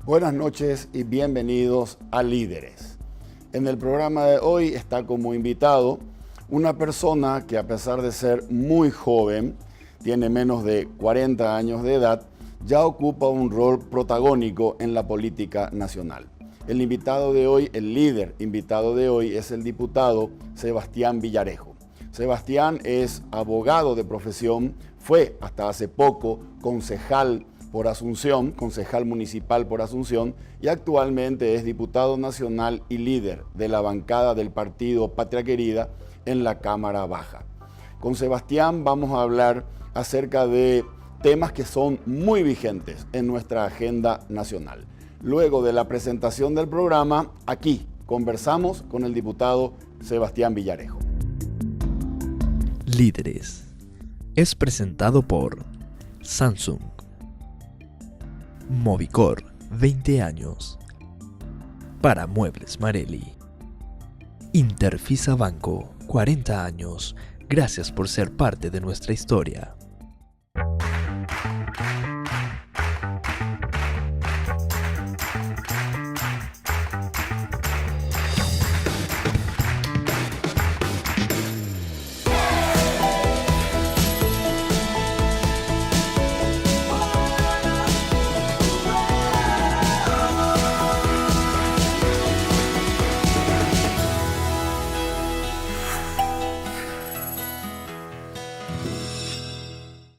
Buenas noches y bienvenidos a Líderes. En el programa de hoy está como invitado una persona que, a pesar de ser muy joven, tiene menos de 40 años de edad, ya ocupa un rol protagónico en la política nacional. El invitado de hoy, el líder invitado de hoy, es el diputado Sebastián Villarejo. Sebastián es abogado de profesión, fue hasta hace poco concejal por Asunción, concejal municipal por Asunción, y actualmente es diputado nacional y líder de la bancada del partido Patria Querida en la Cámara Baja. Con Sebastián vamos a hablar acerca de temas que son muy vigentes en nuestra agenda nacional. Luego de la presentación del programa, aquí conversamos con el diputado Sebastián Villarejo. Líderes es presentado por Samsung, Movicor, 20 años. Para Muebles Marelli. Interfisa Banco, 40 años. Gracias por ser parte de nuestra historia.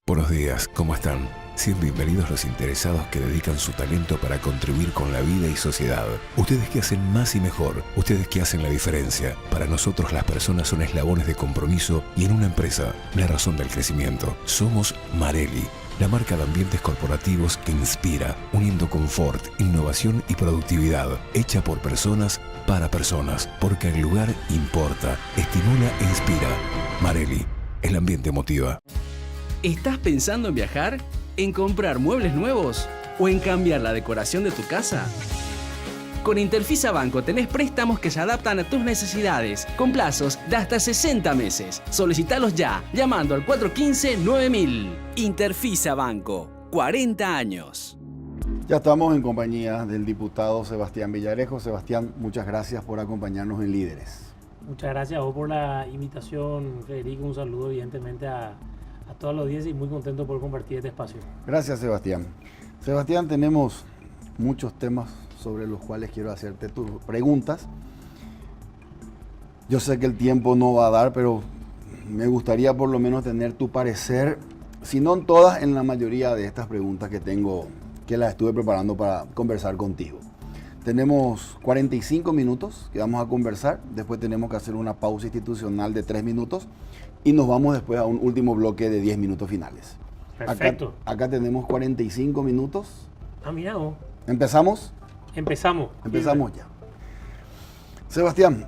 Buenos días, ¿cómo están? Sean bienvenidos los interesados que dedican su talento para contribuir con la vida y sociedad. Ustedes que hacen más y mejor, ustedes que hacen la diferencia. Para nosotros las personas son eslabones de compromiso y en una empresa, la razón del crecimiento. Somos Marelli, la marca de ambientes corporativos que inspira, uniendo confort, innovación y productividad, hecha por personas para personas, porque el lugar importa, estimula e inspira. Marelli, el ambiente motiva. ¿Estás pensando en viajar? ¿En comprar muebles nuevos? ¿O en cambiar la decoración de tu casa? Con Interfisa Banco tenés préstamos que se adaptan a tus necesidades, con plazos de hasta 60 meses. Solicitalos ya, llamando al 415-9000. Interfisa Banco, 40 años. Ya estamos en compañía del diputado Sebastián Villarejo. Sebastián, muchas gracias por acompañarnos en Líderes. Muchas gracias a vos por la invitación, Federico. Un saludo evidentemente a toda la audiencia y muy contento por compartir este espacio. Gracias, Sebastián. Sebastián, tenemos muchos temas sobre los cuales quiero hacerte tus preguntas. Yo sé que el tiempo no va a dar, pero me gustaría por lo menos tener tu parecer, si no en todas, en la mayoría de estas preguntas que tengo, que las estuve preparando para conversar contigo. Tenemos 45 minutos que vamos a conversar, después tenemos que hacer una pausa institucional de 3 minutos y nos vamos después a un último bloque de 10 minutos finales. Perfecto. Acá tenemos 45 minutos. Ah, mira vos. ¿Empezamos? Empezamos ya. Sebastián,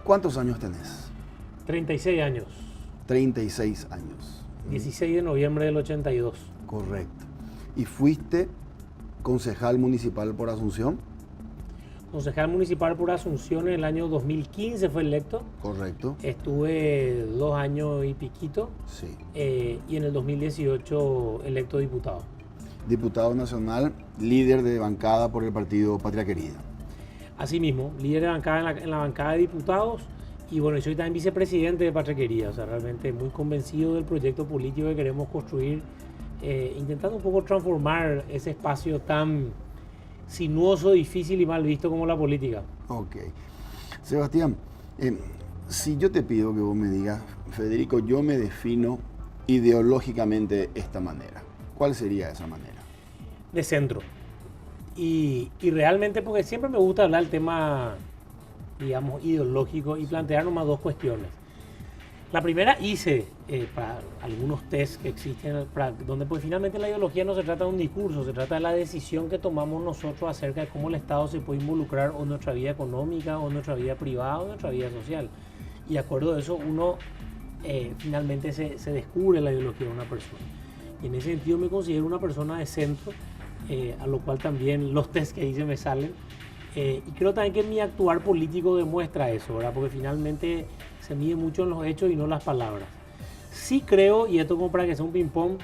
¿cuántos años tenés? 36 años. 36 años. 16 de noviembre del 82. Correcto. ¿Y fuiste concejal municipal por Asunción? Concejal municipal por Asunción en el año 2015 fue electo. Correcto. Estuve 2 años y piquito. Sí. Y en el 2018 electo diputado. Diputado nacional, líder de bancada por el partido Patria Querida. Asimismo, líder de bancada en la bancada de diputados. Y bueno, soy también vicepresidente de Patria Querida. O sea, realmente muy convencido del proyecto político que queremos construir, intentando un poco transformar ese espacio tan sinuoso, difícil y mal visto como la política. Ok. Sebastián, si yo te pido que vos me digas, Federico, yo me defino ideológicamente de esta manera, ¿cuál sería esa manera? De centro. Y realmente, porque siempre me gusta hablar del tema, digamos, ideológico y plantear nomás 2 cuestiones. La primera hice para algunos test que existen, donde pues finalmente la ideología no se trata de un discurso, se trata de la decisión que tomamos nosotros acerca de cómo el Estado se puede involucrar o en nuestra vida económica, o en nuestra vida privada, o en nuestra vida social. Y de acuerdo a eso uno finalmente se descubre la ideología de una persona. Y en ese sentido me considero una persona de centro, a lo cual también los test que hice me salen. Y creo también que mi actuar político demuestra eso, ¿verdad? Porque finalmente se mide mucho en los hechos y no las palabras. Sí creo, y esto como para que sea un ping-pong,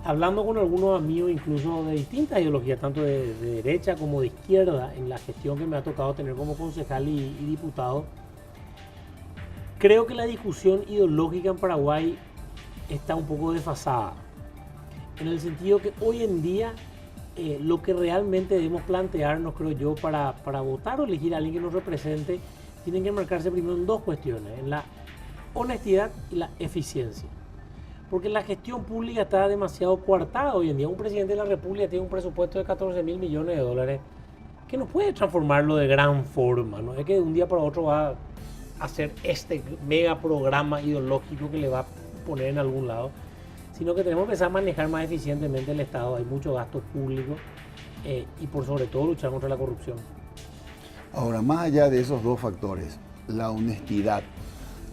hablando con algunos amigos incluso de distintas ideologías, tanto de derecha como de izquierda, en la gestión que me ha tocado tener como concejal y diputado, creo que la discusión ideológica en Paraguay está un poco desfasada, en el sentido que hoy en día lo que realmente debemos plantearnos, creo yo, para votar o elegir a alguien que nos represente, tienen que marcarse primero en dos cuestiones, en la honestidad y la eficiencia. Porque la gestión pública está demasiado coartada hoy en día. Un presidente de la República tiene un presupuesto de 14.000 millones de dólares que no puede transformarlo de gran forma. No es que de un día para otro va a hacer este mega programa ideológico que le va a poner en algún lado, sino que tenemos que empezar a manejar más eficientemente el Estado. Hay mucho gasto público y por sobre todo luchar contra la corrupción. Ahora, más allá de esos dos factores, la honestidad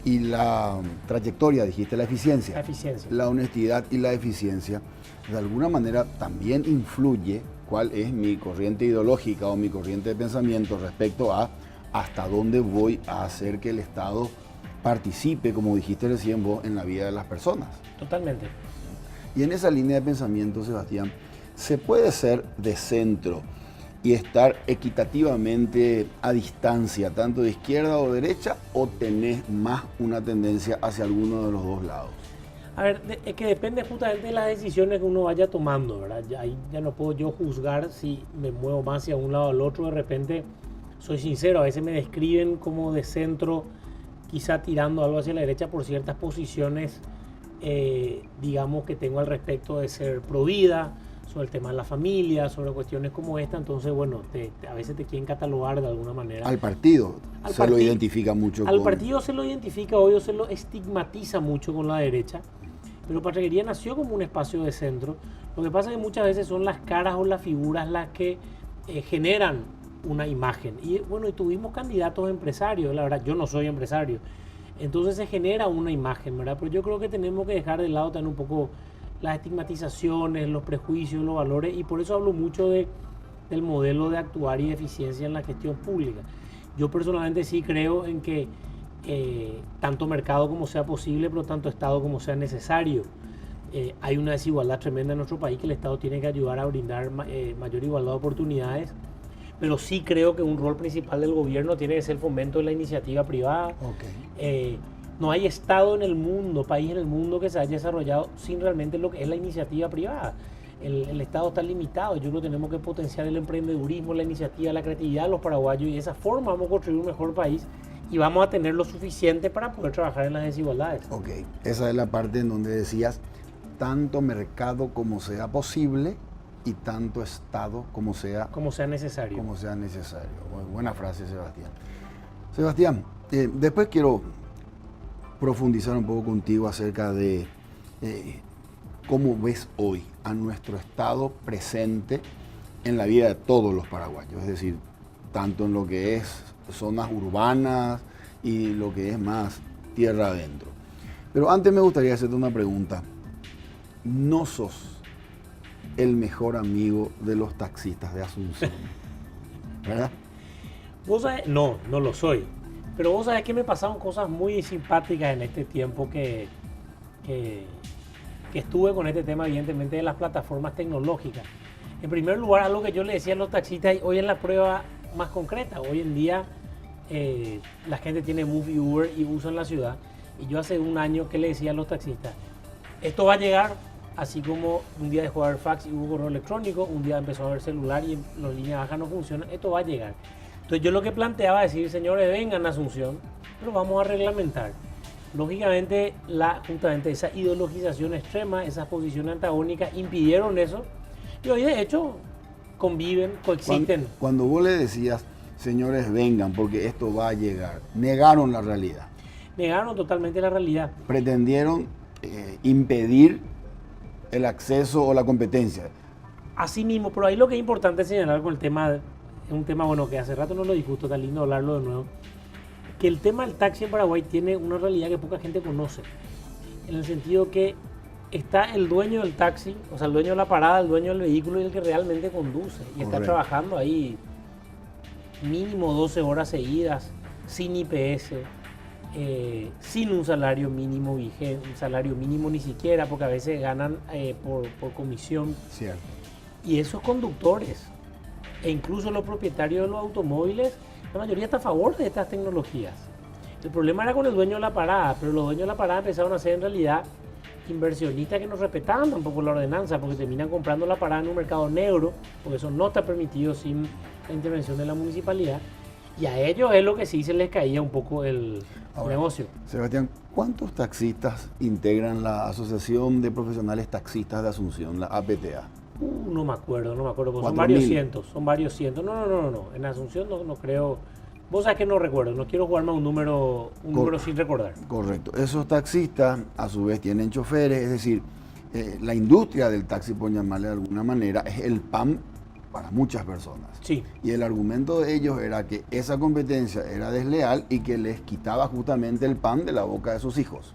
y la trayectoria, dijiste la eficiencia. La eficiencia. La honestidad y la eficiencia, de alguna manera también influye cuál es mi corriente ideológica o mi corriente de pensamiento respecto a hasta dónde voy a hacer que el Estado participe, como dijiste recién vos, en la vida de las personas. Totalmente. Y en esa línea de pensamiento, Sebastián, ¿se puede ser de centro y estar equitativamente a distancia, tanto de izquierda o derecha, o tenés más una tendencia hacia alguno de los dos lados? A ver, es que depende justamente de las decisiones que uno vaya tomando, ¿verdad? Ahí ya no puedo yo juzgar si me muevo más hacia un lado o al otro. De repente, soy sincero, a veces me describen como de centro, quizá tirando algo hacia la derecha por ciertas posiciones, digamos, que tengo al respecto de ser pro vida, sobre el tema de la familia, sobre cuestiones como esta. Entonces, bueno, a veces te quieren catalogar de alguna manera. Al partido lo identifica mucho. Al partido se lo identifica, obvio, se lo estigmatiza mucho con la derecha, pero Patraquería nació como un espacio de centro. Lo que pasa es que muchas veces son las caras o las figuras las que generan una imagen. Y bueno, y tuvimos candidatos empresarios, la verdad, yo no soy empresario. Entonces se genera una imagen, ¿verdad? Pero yo creo que tenemos que dejar de lado también un poco las estigmatizaciones, los prejuicios, los valores, y por eso hablo mucho del modelo de actuar y de eficiencia en la gestión pública. Yo personalmente sí creo en que tanto mercado como sea posible, pero tanto Estado como sea necesario. Hay una desigualdad tremenda en nuestro país que el Estado tiene que ayudar a brindar mayor igualdad de oportunidades, pero sí creo que un rol principal del gobierno tiene que ser el fomento de la iniciativa privada. Okay. No hay Estado en el mundo, país en el mundo que se haya desarrollado sin realmente lo que es la iniciativa privada. El Estado está limitado. Yo creo que tenemos que potenciar el emprendedurismo, la iniciativa, la creatividad de los paraguayos, y de esa forma vamos a construir un mejor país y vamos a tener lo suficiente para poder trabajar en las desigualdades. Ok, esa es la parte en donde decías tanto mercado como sea posible y tanto Estado como sea necesario. Como sea necesario. Buena frase, Sebastián. Sebastián, después quiero profundizar un poco contigo acerca de cómo ves hoy a nuestro Estado presente en la vida de todos los paraguayos, es decir, tanto en lo que es zonas urbanas y lo que es más tierra adentro. Pero antes me gustaría hacerte una pregunta. ¿No sos el mejor amigo de los taxistas de Asunción? ¿Verdad? ¿Vos sabés? No lo soy. Pero vos sabés que me pasaron cosas muy simpáticas en este tiempo que estuve con este tema, evidentemente, de las plataformas tecnológicas. En primer lugar, algo que yo le decía a los taxistas, hoy en la prueba más concreta, hoy en día la gente tiene Move y Uber y usa en la ciudad, y yo hace un año que le decía a los taxistas, esto va a llegar, así como un día dejó de haber fax y hubo correo electrónico, un día empezó a haber celular y las líneas bajas no funcionan, esto va a llegar. Entonces yo lo que planteaba es decir, señores, vengan a Asunción, pero vamos a reglamentar. Lógicamente, justamente esa ideologización extrema, esas posiciones antagónicas impidieron eso, y hoy de hecho conviven, coexisten. Cuando vos le decías, señores, vengan, porque esto va a llegar, negaron la realidad. Negaron totalmente la realidad. Pretendieron impedir el acceso o la competencia. Así mismo, pero ahí lo que es importante señalar con el tema, es un tema bueno que hace rato no lo discuto, está lindo hablarlo de nuevo, que el tema del taxi en Paraguay tiene una realidad que poca gente conoce, en el sentido que está el dueño del taxi, o sea, el dueño de la parada, el dueño del vehículo y el que realmente conduce, y está trabajando ahí mínimo 12 horas seguidas, sin IPS, sin un salario mínimo vigente, un salario mínimo ni siquiera, porque a veces ganan por comisión. Cierto. Y esos conductores, e incluso los propietarios de los automóviles, la mayoría está a favor de estas tecnologías. El problema era con el dueño de la parada, pero los dueños de la parada empezaron a ser en realidad inversionistas que no respetaban tampoco la ordenanza, porque terminan comprando la parada en un mercado negro, porque eso no está permitido sin la intervención de la municipalidad, y a ellos es lo que sí se les caía un poco el negocio. Sebastián, ¿cuántos taxistas integran la Asociación de Profesionales Taxistas de Asunción, la APTA? No me acuerdo, porque son 4.000. varios cientos. No. En Asunción no creo. Vos sabés que no recuerdo, no quiero jugarme a un número sin recordar. Correcto. Esos taxistas, a su vez, tienen choferes, es decir, la industria del taxi, por llamarle de alguna manera, es el pan para muchas personas. Sí. Y el argumento de ellos era que esa competencia era desleal y que les quitaba justamente el pan de la boca de sus hijos.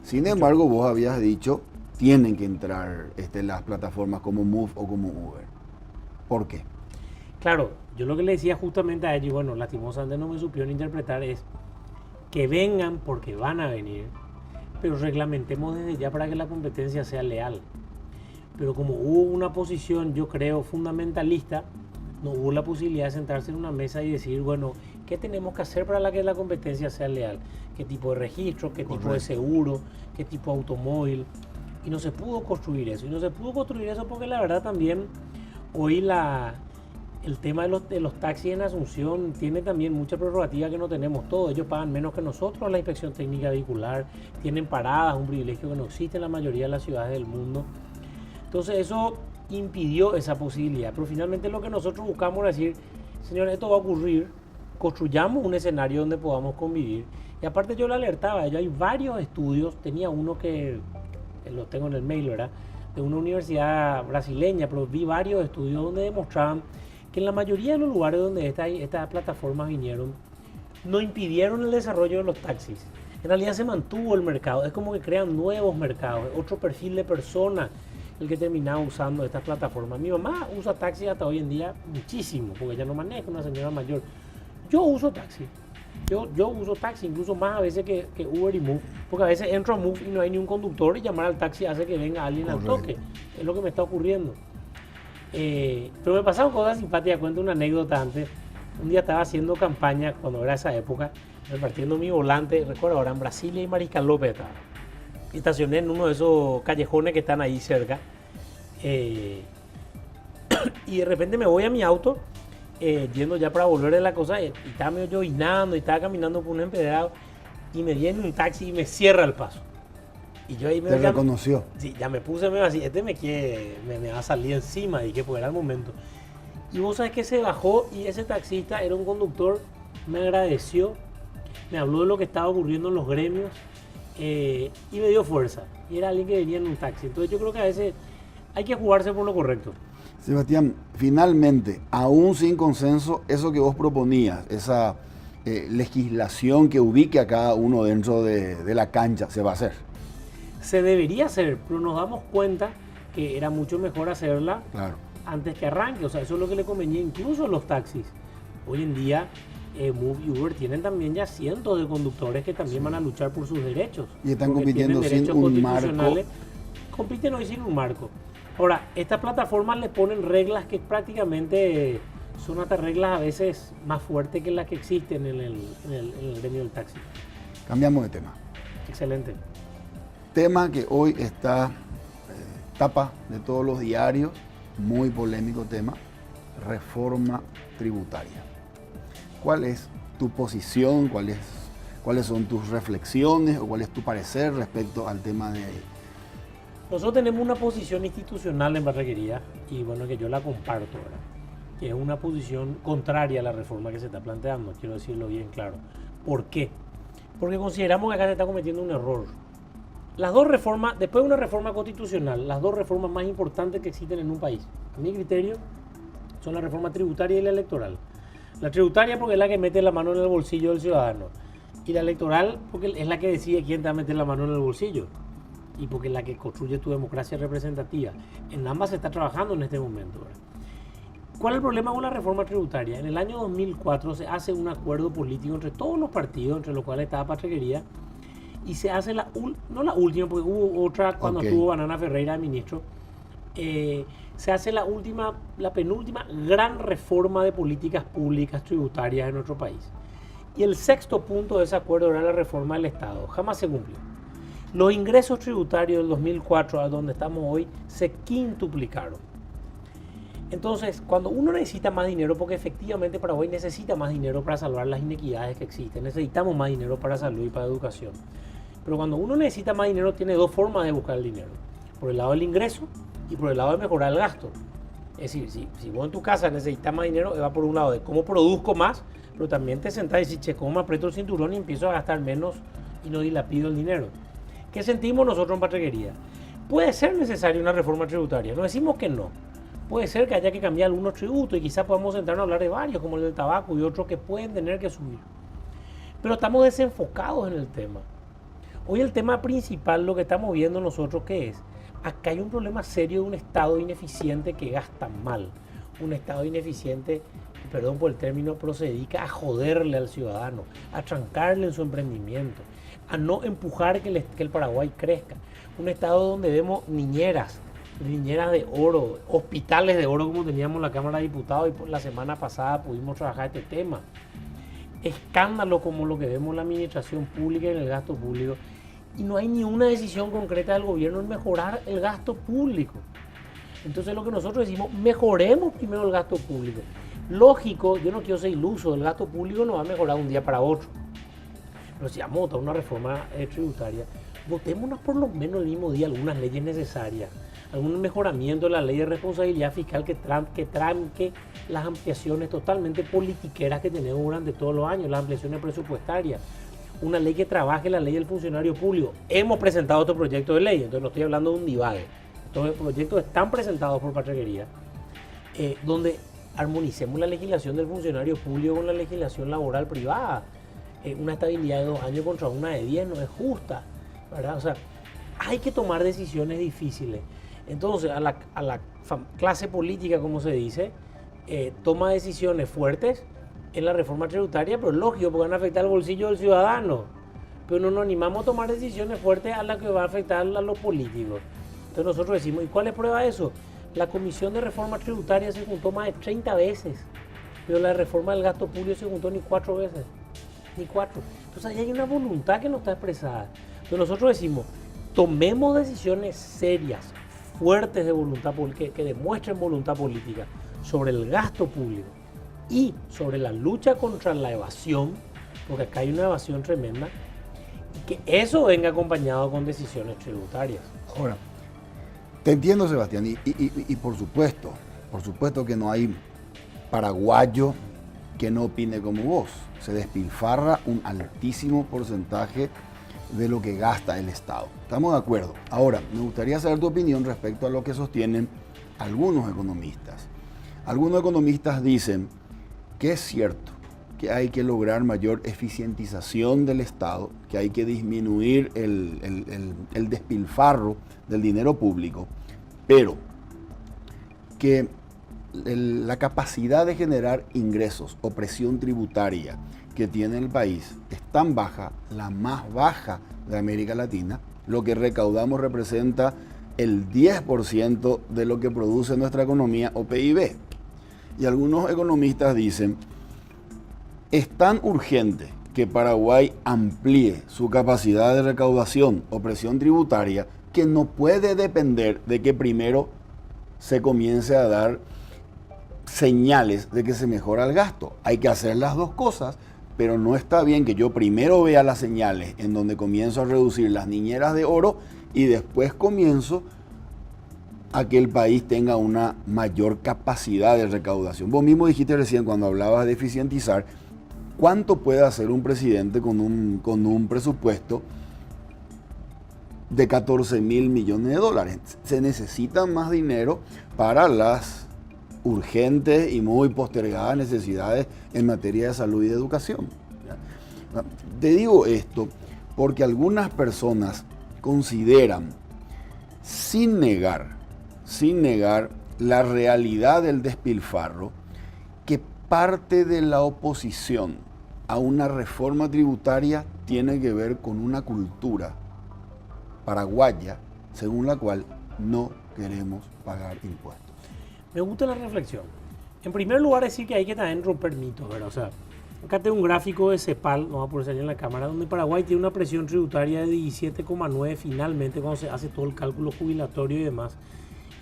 Sin embargo, vos habías dicho, tienen que entrar las plataformas como Move o como Uber. ¿Por qué? Claro, yo lo que le decía justamente a ellos, bueno, lastimosamente no me supieron interpretar, es que vengan porque van a venir, pero reglamentemos desde ya para que la competencia sea leal. Pero como hubo una posición, yo creo, fundamentalista, no hubo la posibilidad de sentarse en una mesa y decir, bueno, ¿qué tenemos que hacer para que la competencia sea leal? ¿Qué tipo de registro? ¿Qué tipo de seguro? ¿Qué tipo de automóvil? Y no se pudo construir eso. Y no se pudo construir eso porque la verdad también hoy el tema de los taxis en Asunción tiene también mucha prerrogativa que no tenemos todos. Ellos pagan menos que nosotros la inspección técnica vehicular, tienen paradas, un privilegio que no existe en la mayoría de las ciudades del mundo. Entonces eso impidió esa posibilidad. Pero finalmente lo que nosotros buscamos es decir, señores, esto va a ocurrir, construyamos un escenario donde podamos convivir. Y aparte yo le alertaba, hay varios estudios, tenía uno que los tengo en el mail, ¿verdad? De una universidad brasileña, pero vi varios estudios donde demostraban que en la mayoría de los lugares donde estas plataformas vinieron, no impidieron el desarrollo de los taxis. En realidad se mantuvo el mercado, es como que crean nuevos mercados, otro perfil de persona el que terminaba usando estas plataformas. Mi mamá usa taxi hasta hoy en día muchísimo, porque ella no maneja, una señora mayor. Yo uso taxi. Yo uso taxi, incluso más a veces que Uber y Move, porque a veces entro a Move y no hay ni un conductor y llamar al taxi hace que venga alguien al toque. Es lo que me está ocurriendo. Pero me pasaron cosas simpáticas. Cuento una anécdota antes. Un día estaba haciendo campaña, cuando era esa época, repartiendo mi volante, recuerdo ahora, en Brasilia y Mariscal López estaba. Y estacioné en uno de esos callejones que están ahí cerca. Y de repente me voy a mi auto, yendo ya para volver de la cosa, y estaba medio llovinando y estaba caminando por un empedrado y me viene un taxi y me cierra el paso. Y yo ahí me... ¿Te reconoció? Sí, ya me puse medio así, me va a salir encima, dije, pues era el momento. Y vos sabés que se bajó y ese taxista era un conductor, me agradeció, me habló de lo que estaba ocurriendo en los gremios y me dio fuerza. Y era alguien que venía en un taxi. Entonces yo creo que a veces hay que jugarse por lo correcto. Sebastián, finalmente, aún sin consenso, eso que vos proponías, esa legislación que ubique a cada uno dentro de la cancha, ¿se va a hacer? Se debería hacer, pero nos damos cuenta que era mucho mejor hacerla antes que arranque. O sea, eso es lo que le convenía incluso a los taxis. Hoy en día, Move y Uber tienen también ya cientos de conductores que también van a luchar por sus derechos. Y están compitiendo sin un marco. Compiten hoy sin un marco. Ahora, estas plataformas le ponen reglas que prácticamente son hasta reglas a veces más fuertes que las que existen en el gremio del taxi. Cambiamos de tema. Excelente. Tema que hoy está tapa de todos los diarios, muy polémico tema, reforma tributaria. ¿Cuál es tu posición? ¿Cuáles son tus reflexiones o cuál es tu parecer respecto al tema de... Nosotros tenemos una posición institucional en Barranquilla y bueno, que yo la comparto, ¿verdad? Que es una posición contraria a la reforma que se está planteando, quiero decirlo bien claro. ¿Por qué? Porque consideramos que acá se está cometiendo un error. Las dos reformas, después de una reforma constitucional, las dos reformas más importantes que existen en un país, a mi criterio, son la reforma tributaria y la electoral. La tributaria porque es la que mete la mano en el bolsillo del ciudadano y la electoral porque es la que decide quién te va a meter la mano en el bolsillo y porque es la que construye tu democracia representativa. En ambas se está trabajando en este momento, ¿verdad? ¿Cuál es el problema con la reforma tributaria? En el año 2004 se hace un acuerdo político entre todos los partidos, entre los cuales estaba Pachequería, y se hace no la última, porque hubo otra cuando estuvo Banana Ferreira de ministro, se hace la penúltima gran reforma de políticas públicas tributarias en nuestro país. Y el sexto punto de ese acuerdo era la reforma del Estado. Jamás se cumplió. Los ingresos tributarios del 2004 a donde estamos hoy se quintuplicaron. Entonces, cuando uno necesita más dinero, porque efectivamente Paraguay necesita más dinero para salvar las inequidades que existen, necesitamos más dinero para salud y para educación. Pero cuando uno necesita más dinero, tiene dos formas de buscar el dinero. Por el lado del ingreso y por el lado de mejorar el gasto. Es decir, si vos en tu casa necesitas más dinero, va por un lado de cómo produzco más, pero también te sentás y decís, che, cómo me aprieto el cinturón y empiezo a gastar menos y no dilapido el dinero. ¿Qué sentimos nosotros en Pachequería? Puede ser necesaria una reforma tributaria, no decimos que no. Puede ser que haya que cambiar algunos tributos y quizás podamos sentarnos a hablar de varios, como el del tabaco y otros que pueden tener que subir. Pero estamos desenfocados en el tema. Hoy el tema principal, lo que estamos viendo nosotros, ¿qué es? Acá hay un problema serio de un Estado ineficiente que gasta mal. Un Estado ineficiente, perdón por el término, pero se dedica a joderle al ciudadano, a trancarle en su emprendimiento, a no empujar que el Paraguay crezca. Un Estado donde vemos niñeras de oro, hospitales de oro como teníamos en la Cámara de Diputados y la semana pasada pudimos trabajar este tema. Escándalo como lo que vemos en la administración pública y en el gasto público. Y no hay ni una decisión concreta del gobierno en mejorar el gasto público. Entonces lo que nosotros decimos, mejoremos primero el gasto público. Lógico, yo no quiero ser iluso, el gasto público no va a mejorar de un día para otro. Pero si vamos a votar una reforma tributaria, votémonos por lo menos el mismo día algunas leyes necesarias, algún mejoramiento de la ley de responsabilidad fiscal que tranque las ampliaciones totalmente politiqueras que tenemos durante todos los años, las ampliaciones presupuestarias. Una ley que trabaje la ley del funcionario público. Hemos presentado otro proyecto de ley, entonces no estoy hablando de un divague. Estos proyectos están presentados por Pachequería, donde armonicemos la legislación del funcionario público con la legislación laboral privada. Una estabilidad de 2 años contra una de 10 no es justa, ¿verdad? O sea, hay que tomar decisiones difíciles. Entonces, a la clase política, como se dice, toma decisiones fuertes en la reforma tributaria, pero es lógico, porque van a afectar el bolsillo del ciudadano. Pero no nos animamos a tomar decisiones fuertes a las que va a afectar a los políticos. Entonces nosotros decimos, ¿y cuál es prueba de eso? La Comisión de Reforma Tributaria se juntó más de 30 veces, pero la reforma del gasto público se juntó ni 4 veces. Ni 4. Entonces ahí hay una voluntad que no está expresada. Entonces nosotros decimos, tomemos decisiones serias, fuertes de voluntad política, que demuestren voluntad política sobre el gasto público y sobre la lucha contra la evasión, porque acá hay una evasión tremenda, y que eso venga acompañado con decisiones tributarias. Ahora, te entiendo, Sebastián, y por supuesto que no hay paraguayo que no opine como vos. Se despilfarra un altísimo porcentaje de lo que gasta el Estado. Estamos de acuerdo. Ahora, me gustaría saber tu opinión respecto a lo que sostienen algunos economistas. Algunos economistas dicen que es cierto que hay que lograr mayor eficientización del Estado, que hay que disminuir el despilfarro del dinero público, pero que la capacidad de generar ingresos o presión tributaria que tiene el país es tan baja, la más baja de América Latina. Lo que recaudamos representa el 10% de lo que produce nuestra economía o PIB. Y algunos economistas dicen, es tan urgente que Paraguay amplíe su capacidad de recaudación o presión tributaria que no puede depender de que primero se comience a dar señales de que se mejora el gasto. Hay que hacer las dos cosas, pero no está bien que yo primero vea las señales en donde comienzo a reducir las niñeras de oro y después comienzo a que el país tenga una mayor capacidad de recaudación. Vos mismo dijiste recién cuando hablabas de eficientizar, ¿cuánto puede hacer un presidente con un presupuesto de 14.000 millones de dólares? Se necesita más dinero para las urgentes y muy postergadas necesidades en materia de salud y de educación. Te digo esto porque algunas personas consideran, sin negar la realidad del despilfarro, que parte de la oposición a una reforma tributaria tiene que ver con una cultura paraguaya según la cual no queremos pagar impuestos. Me gusta la reflexión. En primer lugar, decir que hay que también romper mitos, ¿verdad? O sea, acá tengo un gráfico de CEPAL, no va a poder salir en la cámara, donde Paraguay tiene una presión tributaria de 17,9 finalmente cuando se hace todo el cálculo jubilatorio y demás.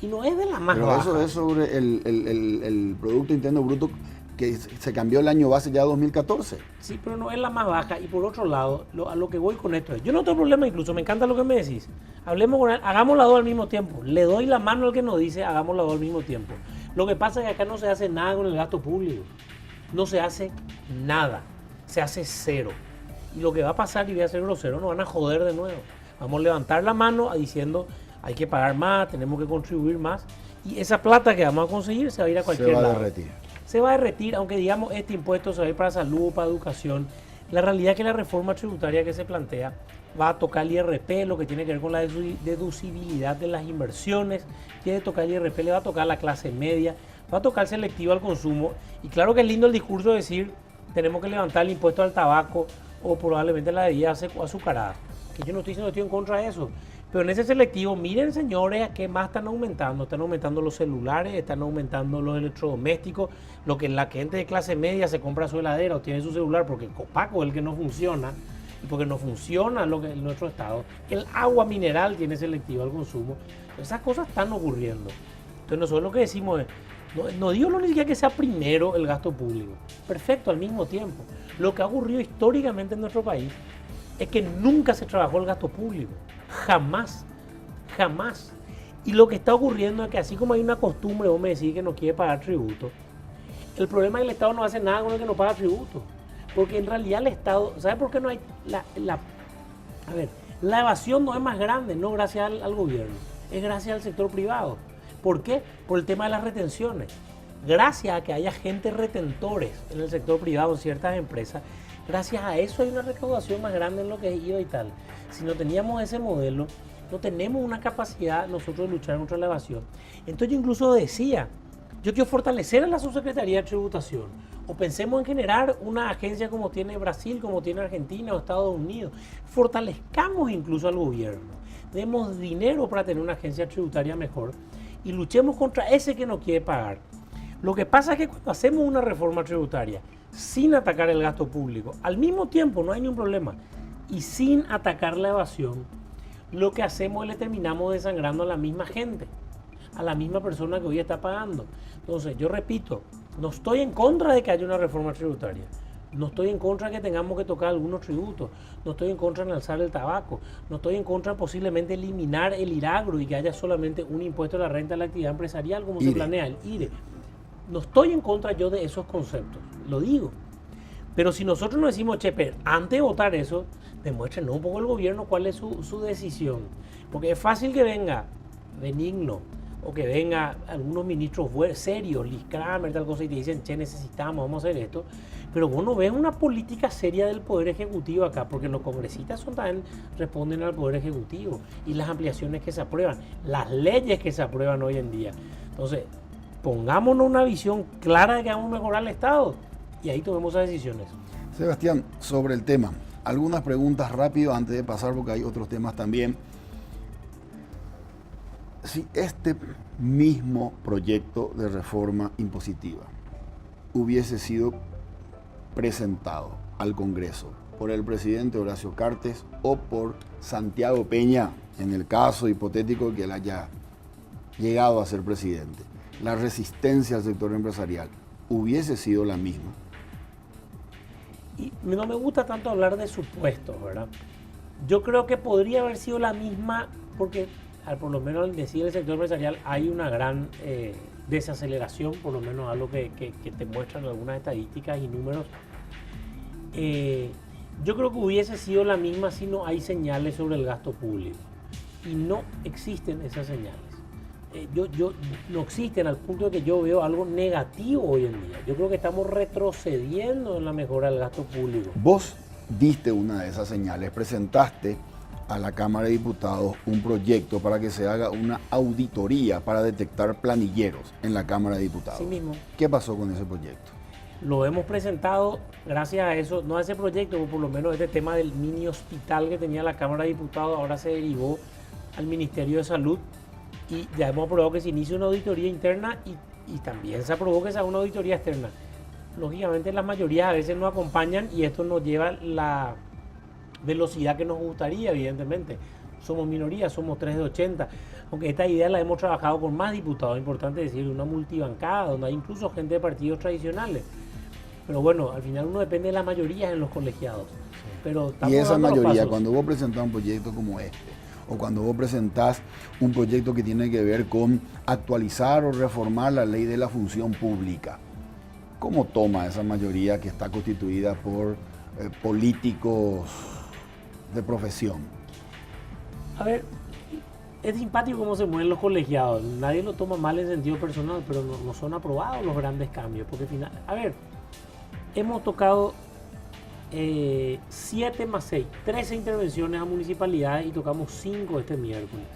Y no es de la más baja. Pero eso es sobre el Producto Interno Bruto que se cambió el año base ya 2014. Sí, pero no es la más baja. Y por otro lado, a lo que voy con esto es, yo no tengo problema incluso, me encanta lo que me decís. Hablemos con él, hagamos las dos al mismo tiempo. Le doy la mano al que nos dice, hagamos las dos al mismo tiempo. Lo que pasa es que acá no se hace nada con el gasto público. No se hace nada. Se hace cero. Y lo que va a pasar, y voy a ser grosero, nos van a joder de nuevo. Vamos a levantar la mano diciendo, hay que pagar más, tenemos que contribuir más. Y esa plata que vamos a conseguir se va a ir a cualquier lado. Se va a derretir. Se va a derretir, aunque digamos este impuesto se va a ir para salud o para educación. La realidad es que la reforma tributaria que se plantea va a tocar el IRP, lo que tiene que ver con la deducibilidad de las inversiones, tiene que tocar el IRP, le va a tocar la clase media, va a tocar selectivo al consumo. Y claro que es lindo el discurso de decir, tenemos que levantar el impuesto al tabaco o probablemente la bebida azucarada. Que yo no estoy diciendo que estoy en contra de eso. Pero en ese selectivo, miren señores, ¿qué más están aumentando? Están aumentando los celulares, están aumentando los electrodomésticos, lo que la gente de clase media se compra su heladera o tiene su celular porque el copaco es el que no funciona y porque no funciona lo que en nuestro estado. El agua mineral tiene selectivo al consumo. Esas cosas están ocurriendo. Entonces nosotros lo que decimos es, no digo ni siquiera que sea primero el gasto público, perfecto, al mismo tiempo. Lo que ha ocurrido históricamente en nuestro país es que nunca se trabajó el gasto público. Jamás, jamás. Y lo que está ocurriendo es que así como hay una costumbre, vos me decís que no quiere pagar tributo, el problema es que el Estado no hace nada con el que no paga tributo. Porque en realidad el Estado, ¿sabe por qué no hay la evasión no es más grande, no gracias al gobierno, es gracias al sector privado. ¿Por qué? Por el tema de las retenciones. Gracias a que haya agentes retentores en el sector privado, en ciertas empresas, gracias a eso hay una recaudación más grande en lo que es IVA y tal. Si no teníamos ese modelo, no tenemos una capacidad nosotros de luchar contra la evasión. Entonces yo incluso decía, yo quiero fortalecer a la Subsecretaría de Tributación, o pensemos en generar una agencia como tiene Brasil, como tiene Argentina o Estados Unidos. Fortalezcamos incluso al gobierno, demos dinero para tener una agencia tributaria mejor y luchemos contra ese que no quiere pagar. Lo que pasa es que cuando hacemos una reforma tributaria sin atacar el gasto público, al mismo tiempo no hay ningún problema, y sin atacar la evasión, lo que hacemos es le terminamos desangrando a la misma gente, a la misma persona que hoy está pagando. Entonces, yo repito, no estoy en contra de que haya una reforma tributaria, no estoy en contra de que tengamos que tocar algunos tributos, no estoy en contra de alzar el tabaco, no estoy en contra de posiblemente eliminar el IRAGRO y que haya solamente un impuesto a la renta de la actividad empresarial como se planea, el IRE. No estoy en contra yo de esos conceptos, lo digo. Pero si nosotros nos decimos, che, antes de votar eso, demuéstrenos un poco el gobierno cuál es su decisión. Porque es fácil que venga Benigno o que venga algunos ministros serios, Liz Kramer, tal cosa, y te dicen, che, necesitamos, vamos a hacer esto. Pero vos no ves una política seria del Poder Ejecutivo acá, porque los congresistas también responden al Poder Ejecutivo y las ampliaciones que se aprueban, las leyes que se aprueban hoy en día. Entonces, pongámonos una visión clara de que vamos a mejorar el Estado y ahí tomemos esas decisiones. Sebastián, sobre el tema, algunas preguntas rápido antes de pasar porque hay otros temas también. Si este mismo proyecto de reforma impositiva hubiese sido presentado al Congreso por el presidente Horacio Cartes o por Santiago Peña, en el caso hipotético que él haya llegado a ser presidente, la resistencia al sector empresarial hubiese sido la misma. Y no me gusta tanto hablar de supuestos, ¿verdad? Yo creo que podría haber sido la misma porque, por lo menos al decir el sector empresarial, hay una gran desaceleración, por lo menos algo que te muestran algunas estadísticas y números. Yo creo que hubiese sido la misma si no hay señales sobre el gasto público. Y no existen esas señales. No existen al punto de que yo veo algo negativo hoy en día. Yo creo que estamos retrocediendo en la mejora del gasto público. Vos diste una de esas señales, presentaste a la Cámara de Diputados un proyecto para que se haga una auditoría para detectar planilleros en la Cámara de Diputados. Sí mismo. ¿Qué pasó con ese proyecto? Lo hemos presentado gracias a eso, no a ese proyecto, pero por lo menos este tema del mini hospital que tenía la Cámara de Diputados ahora se derivó al Ministerio de Salud y ya hemos aprobado que se inicie una auditoría interna y también se aprobó que se haga una auditoría externa. Lógicamente las mayorías a veces no acompañan y esto nos lleva la velocidad que nos gustaría, evidentemente. Somos minoría, somos 3 de 80, aunque esta idea la hemos trabajado con más diputados, importante decir, una multibancada, donde hay incluso gente de partidos tradicionales. Pero bueno, al final uno depende de las mayorías en los colegiados. Pero y esa mayoría, cuando vos presentás un proyecto como este, o cuando vos presentás un proyecto que tiene que ver con actualizar o reformar la ley de la función pública, ¿cómo toma esa mayoría que está constituida por políticos de profesión? A ver, es simpático cómo se mueven los colegiados. Nadie lo toma mal en sentido personal, pero no son aprobados los grandes cambios. Porque al final, a ver, hemos tocado 7 más 6, 13 intervenciones a municipalidades y tocamos 5 este miércoles.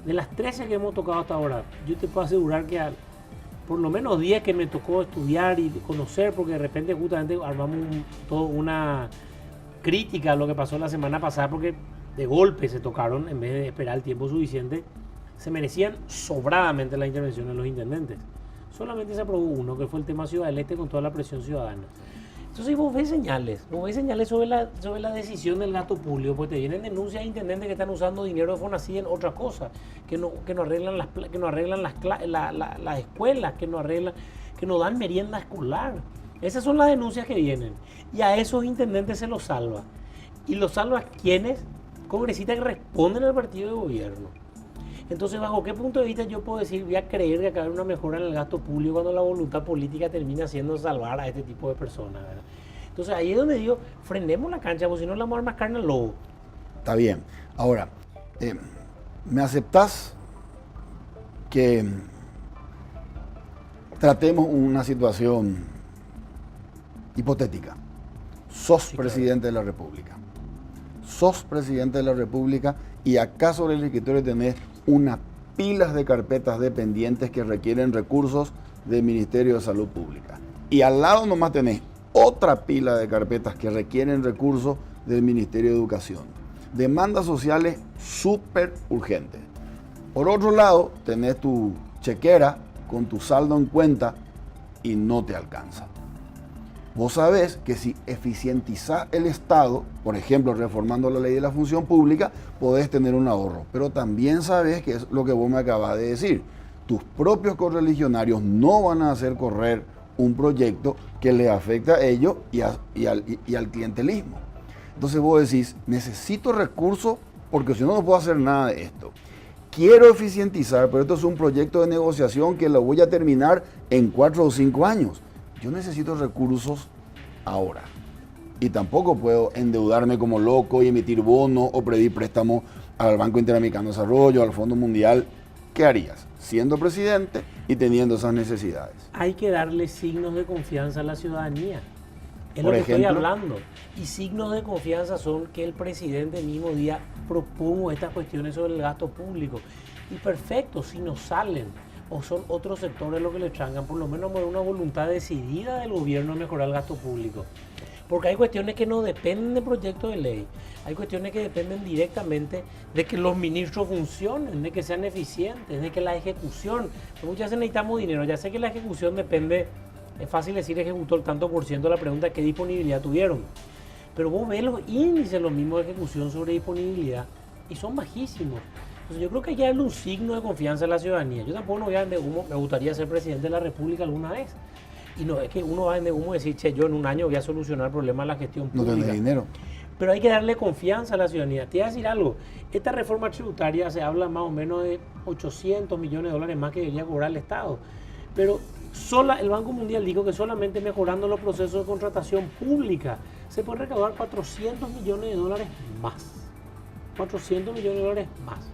De las 13 que hemos tocado hasta ahora, yo te puedo asegurar que por lo menos 10 que me tocó estudiar y conocer, porque de repente justamente armamos toda una crítica a lo que pasó la semana pasada, porque de golpe se tocaron en vez de esperar el tiempo suficiente. Se merecían sobradamente las intervenciones de los intendentes. Solamente se aprobó uno, que fue el tema Ciudad del Este con toda la presión ciudadana. Entonces vos ves señales sobre la decisión del gasto público, pues te vienen denuncias de intendentes que están usando dinero de Fonacid en otra cosa, que no arreglan las escuelas, que no dan merienda escolar. Esas son las denuncias que vienen. Y a esos intendentes se los salva. ¿Y los salva quiénes? Congresistas que responden al partido de gobierno. Entonces, ¿bajo qué punto de vista yo puedo decir, voy a creer que acá hay una mejora en el gasto público cuando la voluntad política termina siendo salvar a este tipo de personas, ¿verdad? Entonces, ahí es donde digo, frenemos la cancha, porque si no le vamos a dar más carne al lobo. Está bien. Ahora, ¿me aceptás que tratemos una situación hipotética? Sos presidente de la República. Sos presidente de la República y acá sobre el escritorio tenés unas pilas de carpetas dependientes que requieren recursos del Ministerio de Salud Pública. Y al lado nomás tenés otra pila de carpetas que requieren recursos del Ministerio de Educación. Demandas sociales súper urgentes. Por otro lado, tenés tu chequera con tu saldo en cuenta y no te alcanza. Vos sabés que si eficientizás el Estado, por ejemplo, reformando la ley de la función pública, podés tener un ahorro. Pero también sabés que es lo que vos me acabas de decir. Tus propios correligionarios no van a hacer correr un proyecto que les afecta a ellos y al clientelismo. Entonces vos decís, necesito recursos porque si no, no puedo hacer nada de esto. Quiero eficientizar, pero esto es un proyecto de negociación que lo voy a terminar en 4 o 5 años. Yo necesito recursos ahora. Y tampoco puedo endeudarme como loco y emitir bonos o pedir préstamos al Banco Interamericano de Desarrollo, al Fondo Mundial. ¿Qué harías? Siendo presidente y teniendo esas necesidades. Hay que darle signos de confianza a la ciudadanía. Es Por lo que ejemplo, estoy hablando. Y signos de confianza son que el presidente el mismo día proponga estas cuestiones sobre el gasto público. Y perfecto, si no salen o son otros sectores los que le changan, por lo menos una voluntad decidida del gobierno de mejorar el gasto público. Porque hay cuestiones que no dependen de proyectos de ley. Hay cuestiones que dependen directamente de que los ministros funcionen, de que sean eficientes, de que la ejecución. Muchas veces necesitamos dinero. Ya sé que la ejecución depende, es fácil decir ejecutó el tanto por ciento, la pregunta es qué disponibilidad tuvieron. Pero vos ves los índices, los mismos de ejecución sobre disponibilidad, y son bajísimos. Entonces yo creo que hay que darle un signo de confianza a la ciudadanía. Yo tampoco no voy a vender humo, me gustaría ser presidente de la República alguna vez. Y no es que uno va a vender humo y decir, che, yo en un año voy a solucionar el problema de la gestión pública. No tenés dinero. Pero hay que darle confianza a la ciudadanía. Te voy a decir algo, esta reforma tributaria se habla más o menos de 800 millones de dólares más que debería cobrar el Estado. Pero el Banco Mundial dijo que solamente mejorando los procesos de contratación pública se puede recaudar 400 millones de dólares más. 400 millones de dólares más.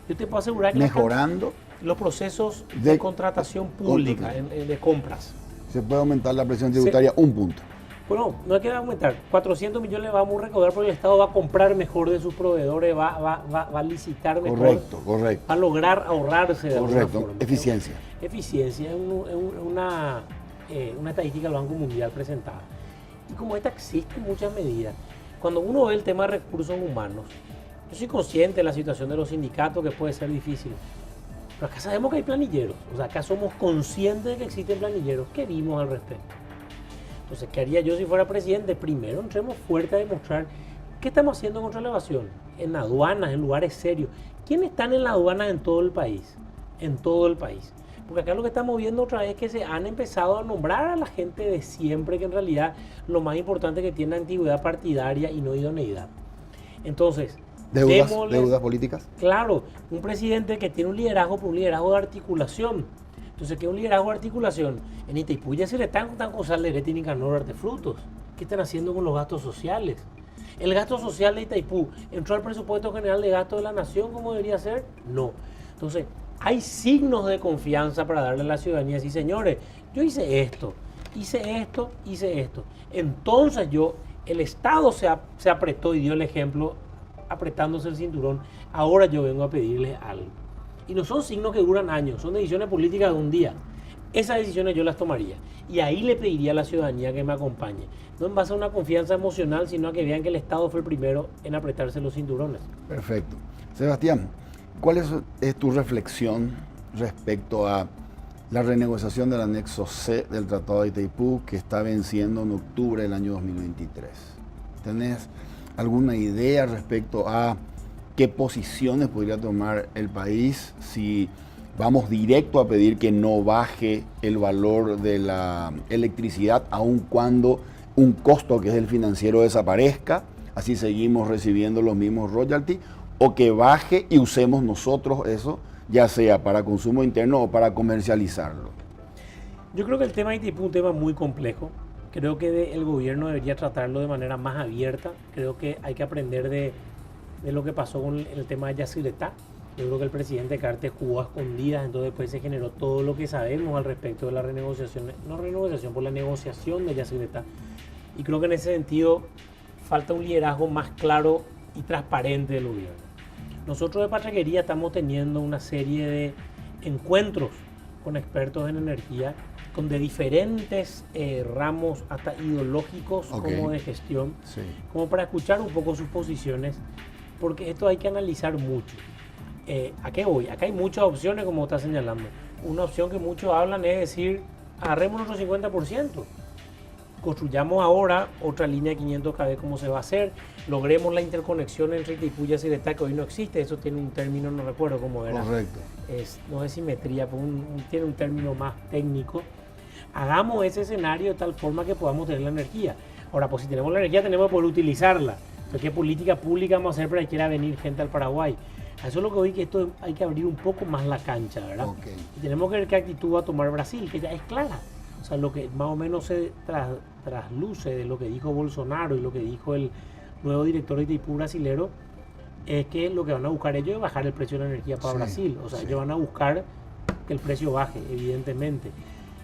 Yo te puedo asegurar que mejorando los procesos de contratación pública, de compras. Se puede aumentar la presión tributaria un punto. Bueno, no hay que aumentar. 400 millones vamos a recaudar porque el Estado va a comprar mejor de sus proveedores, va a licitar mejor. Correcto. Va a lograr ahorrarse de alguna forma. Eficiencia. Eficiencia es una estadística del Banco Mundial presentada. Y como esta existen muchas medidas. Cuando uno ve el tema de recursos humanos, yo soy consciente de la situación de los sindicatos que puede ser difícil. Pero acá sabemos que hay planilleros. O sea, acá somos conscientes de que existen planilleros. ¿Qué vimos al respecto? Entonces, ¿qué haría yo si fuera presidente? Primero, entremos fuerte a demostrar qué estamos haciendo contra la evasión. En aduanas, en lugares serios. ¿Quiénes están en la aduana en todo el país? En todo el país. Porque acá lo que estamos viendo otra vez es que se han empezado a nombrar a la gente de siempre, que en realidad lo más importante es que tiene antigüedad partidaria y no idoneidad. Entonces, ¿Deudas políticas? Claro, un presidente que tiene un liderazgo, pero un liderazgo de articulación. Entonces, ¿qué es un liderazgo de articulación? En Itaipú ya se le están con Salderete y Nicanor Artefrutos. ¿Qué están haciendo con los gastos sociales? ¿El gasto social de Itaipú entró al presupuesto general de gasto de la nación como debería ser? No. Entonces, hay signos de confianza para darle a la ciudadanía. Sí, señores, yo hice esto. Entonces el Estado se apretó y dio el ejemplo apretándose el cinturón. Ahora yo vengo a pedirles algo. Y no son signos que duran años, son decisiones políticas de un día. Esas decisiones yo las tomaría. Y ahí le pediría a la ciudadanía que me acompañe. No en base a una confianza emocional, sino a que vean que el Estado fue el primero en apretarse los cinturones. Perfecto. Sebastián, ¿cuál es tu reflexión respecto a la renegociación del anexo C del Tratado de Itaipú que está venciendo en octubre del año 2023? ¿Tenés alguna idea respecto a qué posiciones podría tomar el país si vamos directo a pedir que no baje el valor de la electricidad, aun cuando un costo que es el financiero desaparezca, así seguimos recibiendo los mismos royalties, o que baje y usemos nosotros eso, ya sea para consumo interno o para comercializarlo? Yo creo que el tema de Itaipú es un tema muy complejo. Creo que el gobierno debería tratarlo de manera más abierta. Creo que hay que aprender de lo que pasó con el tema de Yacyretá. Yo creo que el presidente Cartes jugó a escondidas, entonces después se generó todo lo que sabemos al respecto de la renegociación, por la negociación de Yacyretá. Y creo que en ese sentido falta un liderazgo más claro y transparente del gobierno. Nosotros de Patraquería estamos teniendo una serie de encuentros con expertos en energía, con de diferentes ramos, hasta ideológicos, como de gestión, como para escuchar un poco sus posiciones, porque esto hay que analizar mucho. ¿A qué voy? Acá hay muchas opciones, como está señalando. Una opción que muchos hablan es decir, agarremos nuestro 50%. Construyamos ahora otra línea de 500 kV, como se va a hacer. Logremos la interconexión entre Itaipú y Yacyretá, que hoy no existe. Eso tiene un término, no recuerdo cómo era. Correcto. No es simetría, tiene un término más técnico. Hagamos ese escenario de tal forma que podamos tener la energía. Ahora, pues si tenemos la energía, tenemos que poder utilizarla. Entonces, ¿qué política pública vamos a hacer para que quiera venir gente al Paraguay? Eso es lo que oí, que esto hay que abrir un poco más la cancha, ¿verdad? Y tenemos que ver qué actitud va a tomar Brasil, que ya es clara. O sea, lo que más o menos se trasluce de lo que dijo Bolsonaro y lo que dijo el nuevo director de Itaipú brasilero, es que lo que van a buscar ellos es bajar el precio de la energía para Brasil. O sea, ellos van a buscar que el precio baje, evidentemente.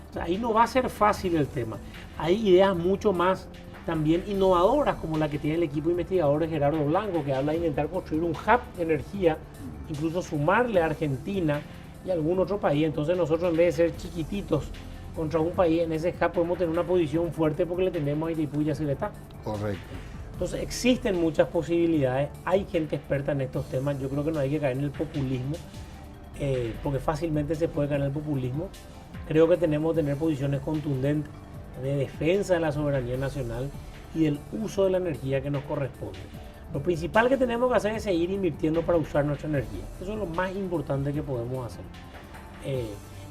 O sea, ahí no va a ser fácil el tema. Hay ideas mucho más también innovadoras, como la que tiene el equipo investigador de Gerardo Blanco, que habla de intentar construir un hub de energía, incluso sumarle a Argentina y a algún otro país. Entonces nosotros, en vez de ser chiquititos contra un país, en ese hub podemos tener una posición fuerte porque le tenemos a Itaipú y Yacyretá. Correcto. Entonces existen muchas posibilidades, hay gente experta en estos temas. Yo creo que no hay que caer en el populismo, porque fácilmente se puede caer en el populismo. Creo que tenemos que tener posiciones contundentes de defensa de la soberanía nacional y del uso de la energía que nos corresponde. Lo principal que tenemos que hacer es seguir invirtiendo para usar nuestra energía. Eso es lo más importante que podemos hacer.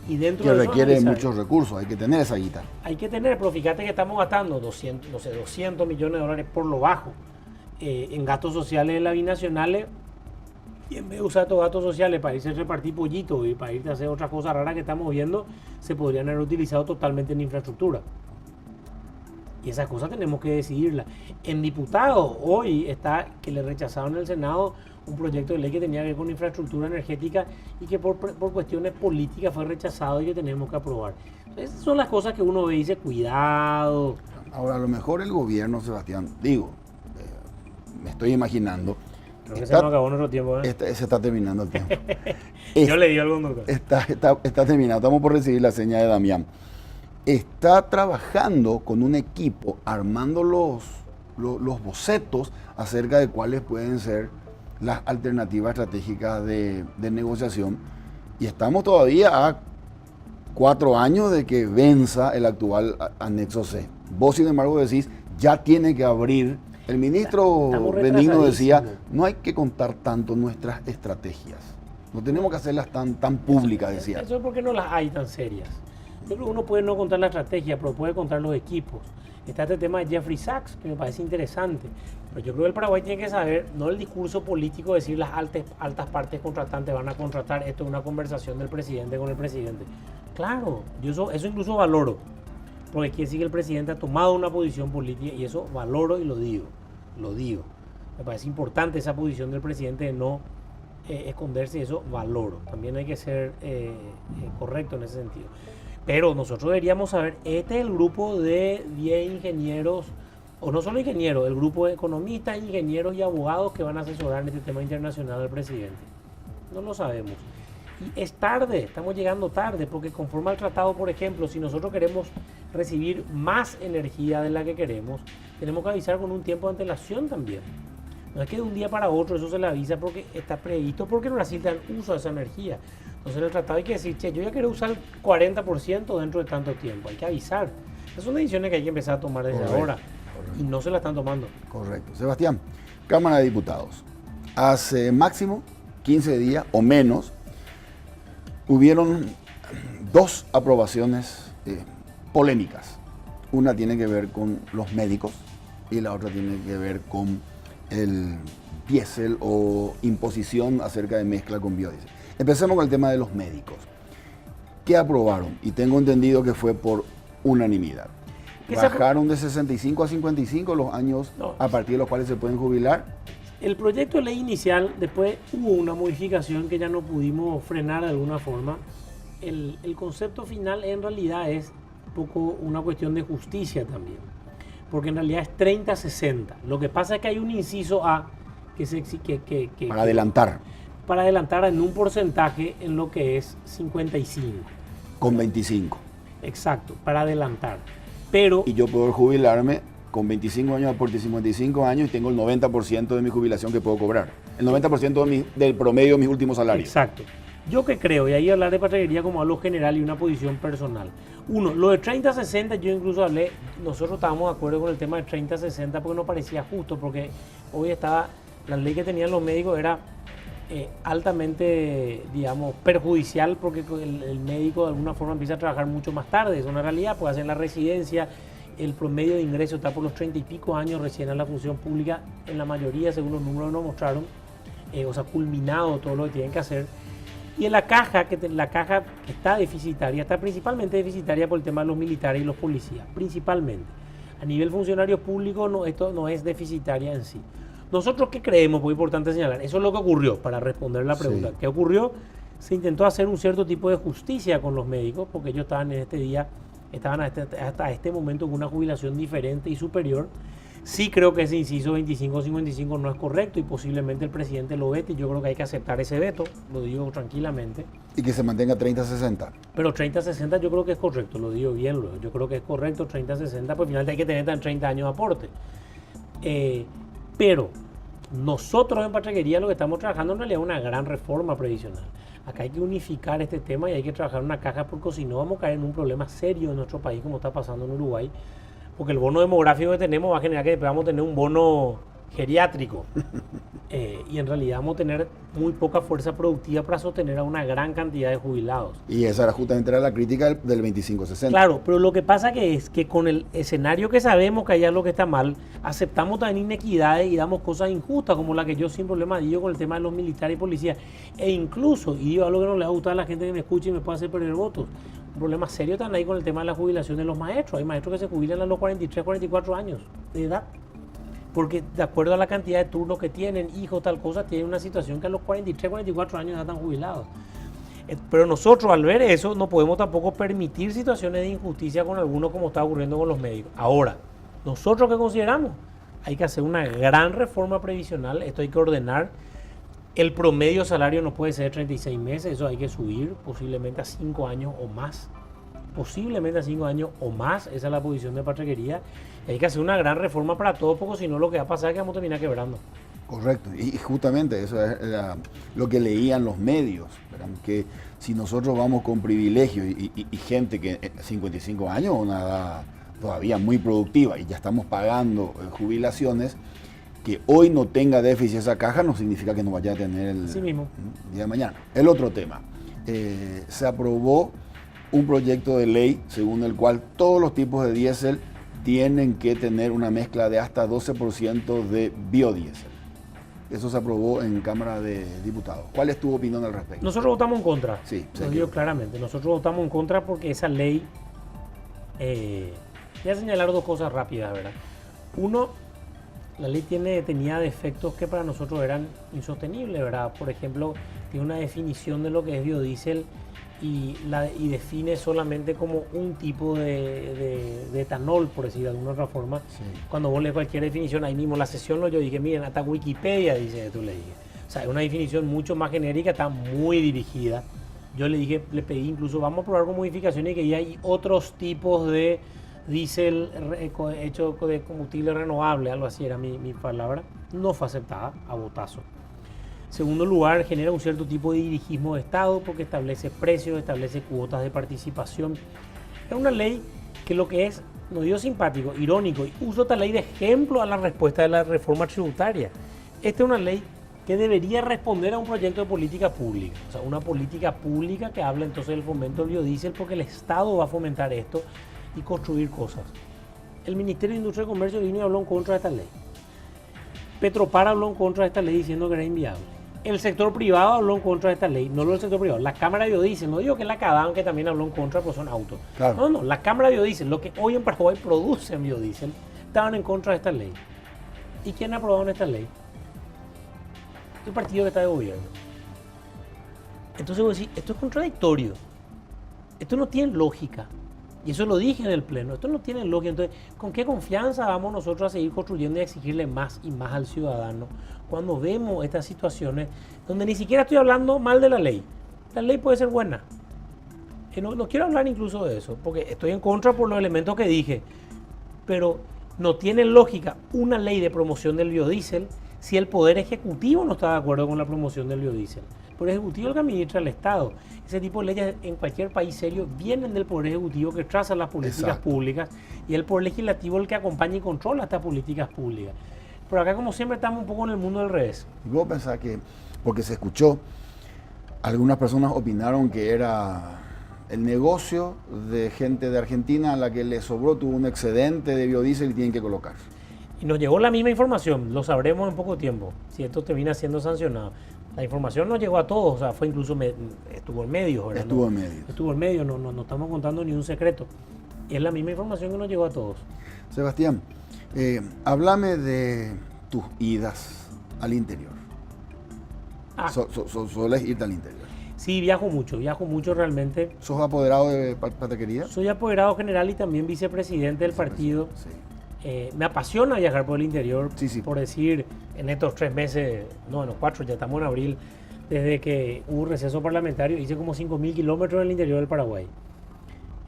Y dentro que de requiere muchos recursos, hay que tener esa guita. Hay que tener, pero fíjate que estamos gastando 200 millones de dólares por lo bajo en gastos sociales de las binacionales, y en vez de usar estos gastos sociales para irse a repartir pollitos y para irse a hacer otras cosas raras que estamos viendo, se podrían haber utilizado totalmente en infraestructura. Y esas cosas tenemos que decidirlas. En diputados, hoy está que le rechazaron en el Senado un proyecto de ley que tenía que ver con infraestructura energética y que por cuestiones políticas fue rechazado y que tenemos que aprobar. Esas son las cosas que uno ve y dice, cuidado. Ahora, a lo mejor el gobierno, Sebastián, me estoy imaginando. Creo que se nos acabó nuestro tiempo. Se está terminando el tiempo. Yo le di algo, doctor. Está terminado. Estamos por recibir la señal de Damián. Está trabajando con un equipo, armando los bocetos acerca de cuáles pueden ser las alternativas estratégicas de negociación. Y estamos todavía a 4 años de que venza el actual anexo C. Vos, sin embargo, decís, ya tiene que abrir. El ministro Benigno decía, no hay que contar tanto nuestras estrategias. No tenemos que hacerlas tan públicas, decía. Eso es porque no las hay tan serias. Yo creo que uno puede no contar la estrategia, pero puede contar los equipos. Está este tema de Jeffrey Sachs, que me parece interesante. Pero yo creo que el Paraguay tiene que saber, no el discurso político, decir las altas partes contratantes van a contratar, esto es una conversación del presidente con el presidente. Claro, yo eso incluso valoro, porque quiere decir que el presidente ha tomado una posición política y eso valoro y lo digo. Me parece importante esa posición del presidente de no esconderse y eso valoro. También hay que ser correcto en ese sentido. Pero nosotros deberíamos saber, este es el grupo de 10 ingenieros, o no solo ingenieros, el grupo de economistas, ingenieros y abogados que van a asesorar en este tema internacional del presidente. No lo sabemos. Y es tarde, estamos llegando tarde, porque conforme al tratado, por ejemplo, si nosotros queremos recibir más energía de la que queremos, tenemos que avisar con un tiempo de antelación también. No es que de un día para otro eso se le avisa porque está previsto, porque en Brasil dan uso a esa energía. Entonces en el tratado hay que decir, che, yo ya quiero usar el 40% dentro de tanto tiempo. Hay que avisar. Esas son decisiones que hay que empezar a tomar desde ahora. Y no se la están tomando. Correcto. Sebastián, Cámara de Diputados. Hace máximo 15 días o menos, hubieron 2 aprobaciones polémicas. Una tiene que ver con los médicos y la otra tiene que ver con el diésel o imposición acerca de mezcla con biodiesel. Empecemos con el tema de los médicos. ¿Qué aprobaron? Y tengo entendido que fue por unanimidad. Bajaron de 65 a 55 los años a partir de los cuales se pueden jubilar. El proyecto de ley inicial, después hubo una modificación que ya no pudimos frenar de alguna forma. El concepto final en realidad es un poco una cuestión de justicia también, porque en realidad es 30-60. Lo que pasa es que hay un inciso A que para adelantar. Para adelantar en un porcentaje en lo que es 55. Con 25. Exacto, para adelantar. Pero, y yo puedo jubilarme con 25 años por 55 años y tengo el 90% de mi jubilación que puedo cobrar. El 90% del promedio de mis últimos salarios. Exacto. Yo que creo, y ahí hablar de patriaguería como algo general y una posición personal. Uno, lo de 30-60, yo incluso hablé, nosotros estábamos de acuerdo con el tema de 30-60 porque no parecía justo, porque hoy estaba, la ley que tenían los médicos era altamente, digamos, perjudicial porque el médico de alguna forma empieza a trabajar mucho más tarde, es una realidad, puede hacer la residencia, el promedio de ingreso está por los 30 y pico años recién en la función pública, en la mayoría, según los números nos mostraron, o sea, culminado todo lo que tienen que hacer. Y en la caja que está deficitaria, está principalmente deficitaria por el tema de los militares y los policías, principalmente. A nivel funcionario público, no, esto no es deficitaria en sí. ¿Nosotros qué creemos? Muy importante señalar. Eso es lo que ocurrió, para responder la pregunta. Sí. ¿Qué ocurrió? Se intentó hacer un cierto tipo de justicia con los médicos, porque ellos estaban hasta este momento con una jubilación diferente y superior. Sí creo que ese inciso 25-55 no es correcto y posiblemente el presidente lo vete y yo creo que hay que aceptar ese veto, lo digo tranquilamente. Y que se mantenga 30-60. Pero 30-60 yo creo que es correcto, lo digo bien luego. Yo creo que es correcto 30-60, pues finalmente hay que tener 30 años de aporte. Pero nosotros en Patriaguería lo que estamos trabajando en realidad es una gran reforma previsional. Acá hay que unificar este tema y hay que trabajar en una caja porque si no vamos a caer en un problema serio en nuestro país como está pasando en Uruguay. Porque el bono demográfico que tenemos va a generar que después vamos a tener un bono geriátrico y en realidad vamos a tener muy poca fuerza productiva para sostener a una gran cantidad de jubilados. Y esa era justamente la crítica del 25-60. Claro, pero lo que pasa es que con el escenario que sabemos que allá es lo que está mal, aceptamos también inequidades y damos cosas injustas como la que yo sin problema digo con el tema de los militares y policías. E incluso, y digo algo que no le va a gustar a la gente que me escuche y me puede hacer perder votos, un problema serio también ahí con el tema de la jubilación de los maestros. Hay maestros que se jubilan a los 43, 44 años de edad. Porque de acuerdo a la cantidad de turnos que tienen, hijos, tal cosa, tienen una situación que a los 43, 44 años ya están jubilados. Pero nosotros al ver eso no podemos tampoco permitir situaciones de injusticia con algunos como está ocurriendo con los médicos. Ahora, nosotros ¿qué consideramos? Hay que hacer una gran reforma previsional, esto hay que ordenar. El promedio salario no puede ser 36 meses, eso hay que subir posiblemente a 5 años o más. Posiblemente a 5 años o más, esa es la posición de Patrequería. Hay que hacer una gran reforma para todos, porque si no lo que va a pasar es que vamos a terminar quebrando. Correcto, y justamente eso era lo que leían los medios, ¿verdad? Que si nosotros vamos con privilegio y gente que 55 años, una edad todavía muy productiva, y ya estamos pagando jubilaciones, que hoy no tenga déficit esa caja no significa que no vaya a tener el día de mañana. El otro tema, se aprobó un proyecto de ley según el cual todos los tipos de diésel tienen que tener una mezcla de hasta 12% de biodiesel. Eso se aprobó en Cámara de Diputados. ¿Cuál es tu opinión al respecto? Nosotros votamos en contra. Sí, lo digo claramente. Nosotros votamos en contra porque esa ley... voy a señalar dos cosas rápidas, ¿verdad? Uno, la ley tenía defectos que para nosotros eran insostenibles, ¿verdad? Por ejemplo, tiene una definición de lo que es biodiesel y define solamente como un tipo de etanol, por decir de alguna otra forma. Sí. Cuando vos lees cualquier definición, ahí mismo en la sesión yo dije, miren, hasta Wikipedia dice, tú le dije. O sea, es una definición mucho más genérica, está muy dirigida. Yo le pedí incluso, vamos a probar con modificaciones que ya hay otros tipos de diésel hecho de combustible renovable, algo así era mi palabra. No fue aceptada a botazo. Segundo lugar, genera un cierto tipo de dirigismo de Estado porque establece precios, establece cuotas de participación. Es una ley que lo que es, no digo simpático, irónico, y uso esta ley de ejemplo a la respuesta de la reforma tributaria. Esta es una ley que debería responder a un proyecto de política pública. O sea, una política pública que habla entonces del fomento del biodiesel porque el Estado va a fomentar esto y construir cosas. El Ministerio de Industria y Comercio vino y habló en contra de esta ley. Petropar habló en contra de esta ley diciendo que era inviable. El sector privado habló en contra de esta ley, no lo el sector privado. La Cámara de Biodiesel, no digo que la CADAN que también habló en contra, pues son autos. Claro. No, la Cámara de Biodiesel, lo que hoy en Paraguay producen biodiesel, estaban en contra de esta ley. ¿Y quién aprobaron esta ley? El partido que está de gobierno. Entonces vos decís, esto es contradictorio. Esto no tiene lógica. Y eso lo dije en el pleno. Esto no tiene lógica. Entonces, ¿con qué confianza vamos nosotros a seguir construyendo y a exigirle más y más al ciudadano cuando vemos estas situaciones donde ni siquiera estoy hablando mal de la ley? La ley puede ser buena. No quiero hablar incluso de eso, porque estoy en contra por los elementos que dije. Pero no tiene lógica una ley de promoción del biodiesel si el Poder Ejecutivo no está de acuerdo con la promoción del biodiesel. El Poder Ejecutivo es el que administra el Estado. Ese tipo de leyes en cualquier país serio vienen del Poder Ejecutivo que traza las políticas públicas y el Poder Legislativo el que acompaña y controla estas políticas públicas. Pero acá, como siempre, estamos un poco en el mundo del revés. Y vos pensás que, porque se escuchó, algunas personas opinaron que era el negocio de gente de Argentina a la que le sobró, tuvo un excedente de biodiesel y tienen que colocar. Y nos llegó la misma información, lo sabremos en poco tiempo, si esto termina siendo sancionado. La información no llegó a todos, o sea, fue incluso, estuvo en medio, ¿verdad? Estuvo en medio. Estuvo en medio, no estamos contando ni un secreto. Y es la misma información que nos llegó a todos. Sebastián, háblame de tus idas al interior. ¿Sueles irte al interior? Sí, viajo mucho realmente. ¿Sos apoderado de Patrequería? Soy apoderado general y también vicepresidente del partido. Sí. Me apasiona viajar por el interior, por decir, en estos 3 meses, no, en los 4, ya estamos en abril, desde que hubo receso parlamentario, hice como 5.000 kilómetros en el interior del Paraguay.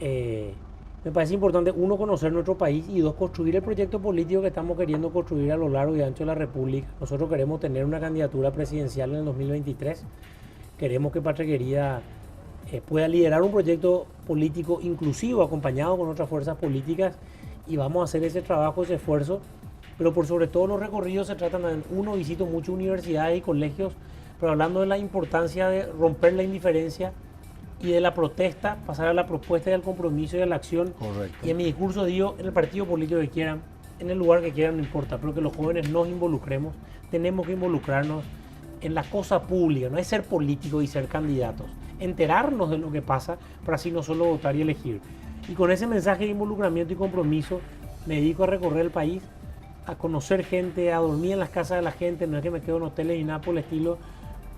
Me parece importante, uno, conocer nuestro país y dos, construir el proyecto político que estamos queriendo construir a lo largo y ancho de la República. Nosotros queremos tener una candidatura presidencial en el 2023, queremos que Patrequería pueda liderar un proyecto político inclusivo, acompañado con otras fuerzas políticas, y vamos a hacer ese trabajo, ese esfuerzo, pero por sobre todo los recorridos se tratan de, uno, visito muchas universidades y colegios, pero hablando de la importancia de romper la indiferencia y de la protesta, pasar a la propuesta y al compromiso y a la acción. Correcto. Y en mi discurso digo, en el partido político que quieran, en el lugar que quieran, no importa, pero que los jóvenes nos involucremos, tenemos que involucrarnos en la cosa pública, no es ser políticos y ser candidatos, enterarnos de lo que pasa para así no solo votar y elegir. Y con ese mensaje de involucramiento y compromiso me dedico a recorrer el país, a conocer gente, a dormir en las casas de la gente, no es que me quedo en hoteles y nada por el estilo,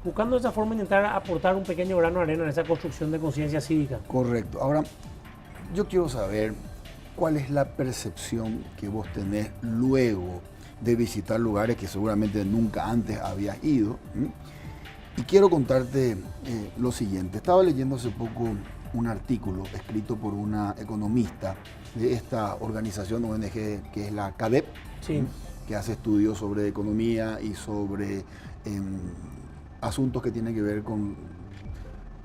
buscando de esa forma intentar aportar un pequeño grano de arena en esa construcción de conciencia cívica. Correcto. Ahora, yo quiero saber cuál es la percepción que vos tenés luego de visitar lugares que seguramente nunca antes habías ido. Y quiero contarte lo siguiente. Estaba leyendo hace poco un artículo escrito por una economista de esta organización ONG que es la CADEP, Sí. que hace estudios sobre economía y sobre asuntos que tienen que ver con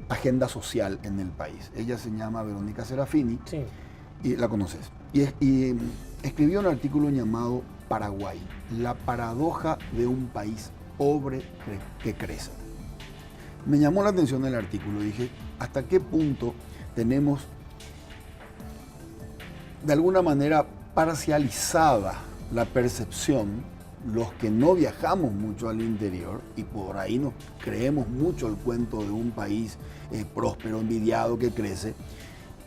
agenda social en el país. Ella se llama Verónica Serafini, Sí. y la conoces. Y escribió un artículo llamado Paraguay, la paradoja de un país pobre que crece. Me llamó la atención el artículo, dije, ¿hasta qué punto tenemos de alguna manera parcializada la percepción, los que no viajamos mucho al interior y por ahí nos creemos mucho el cuento de un país próspero, envidiado, que crece,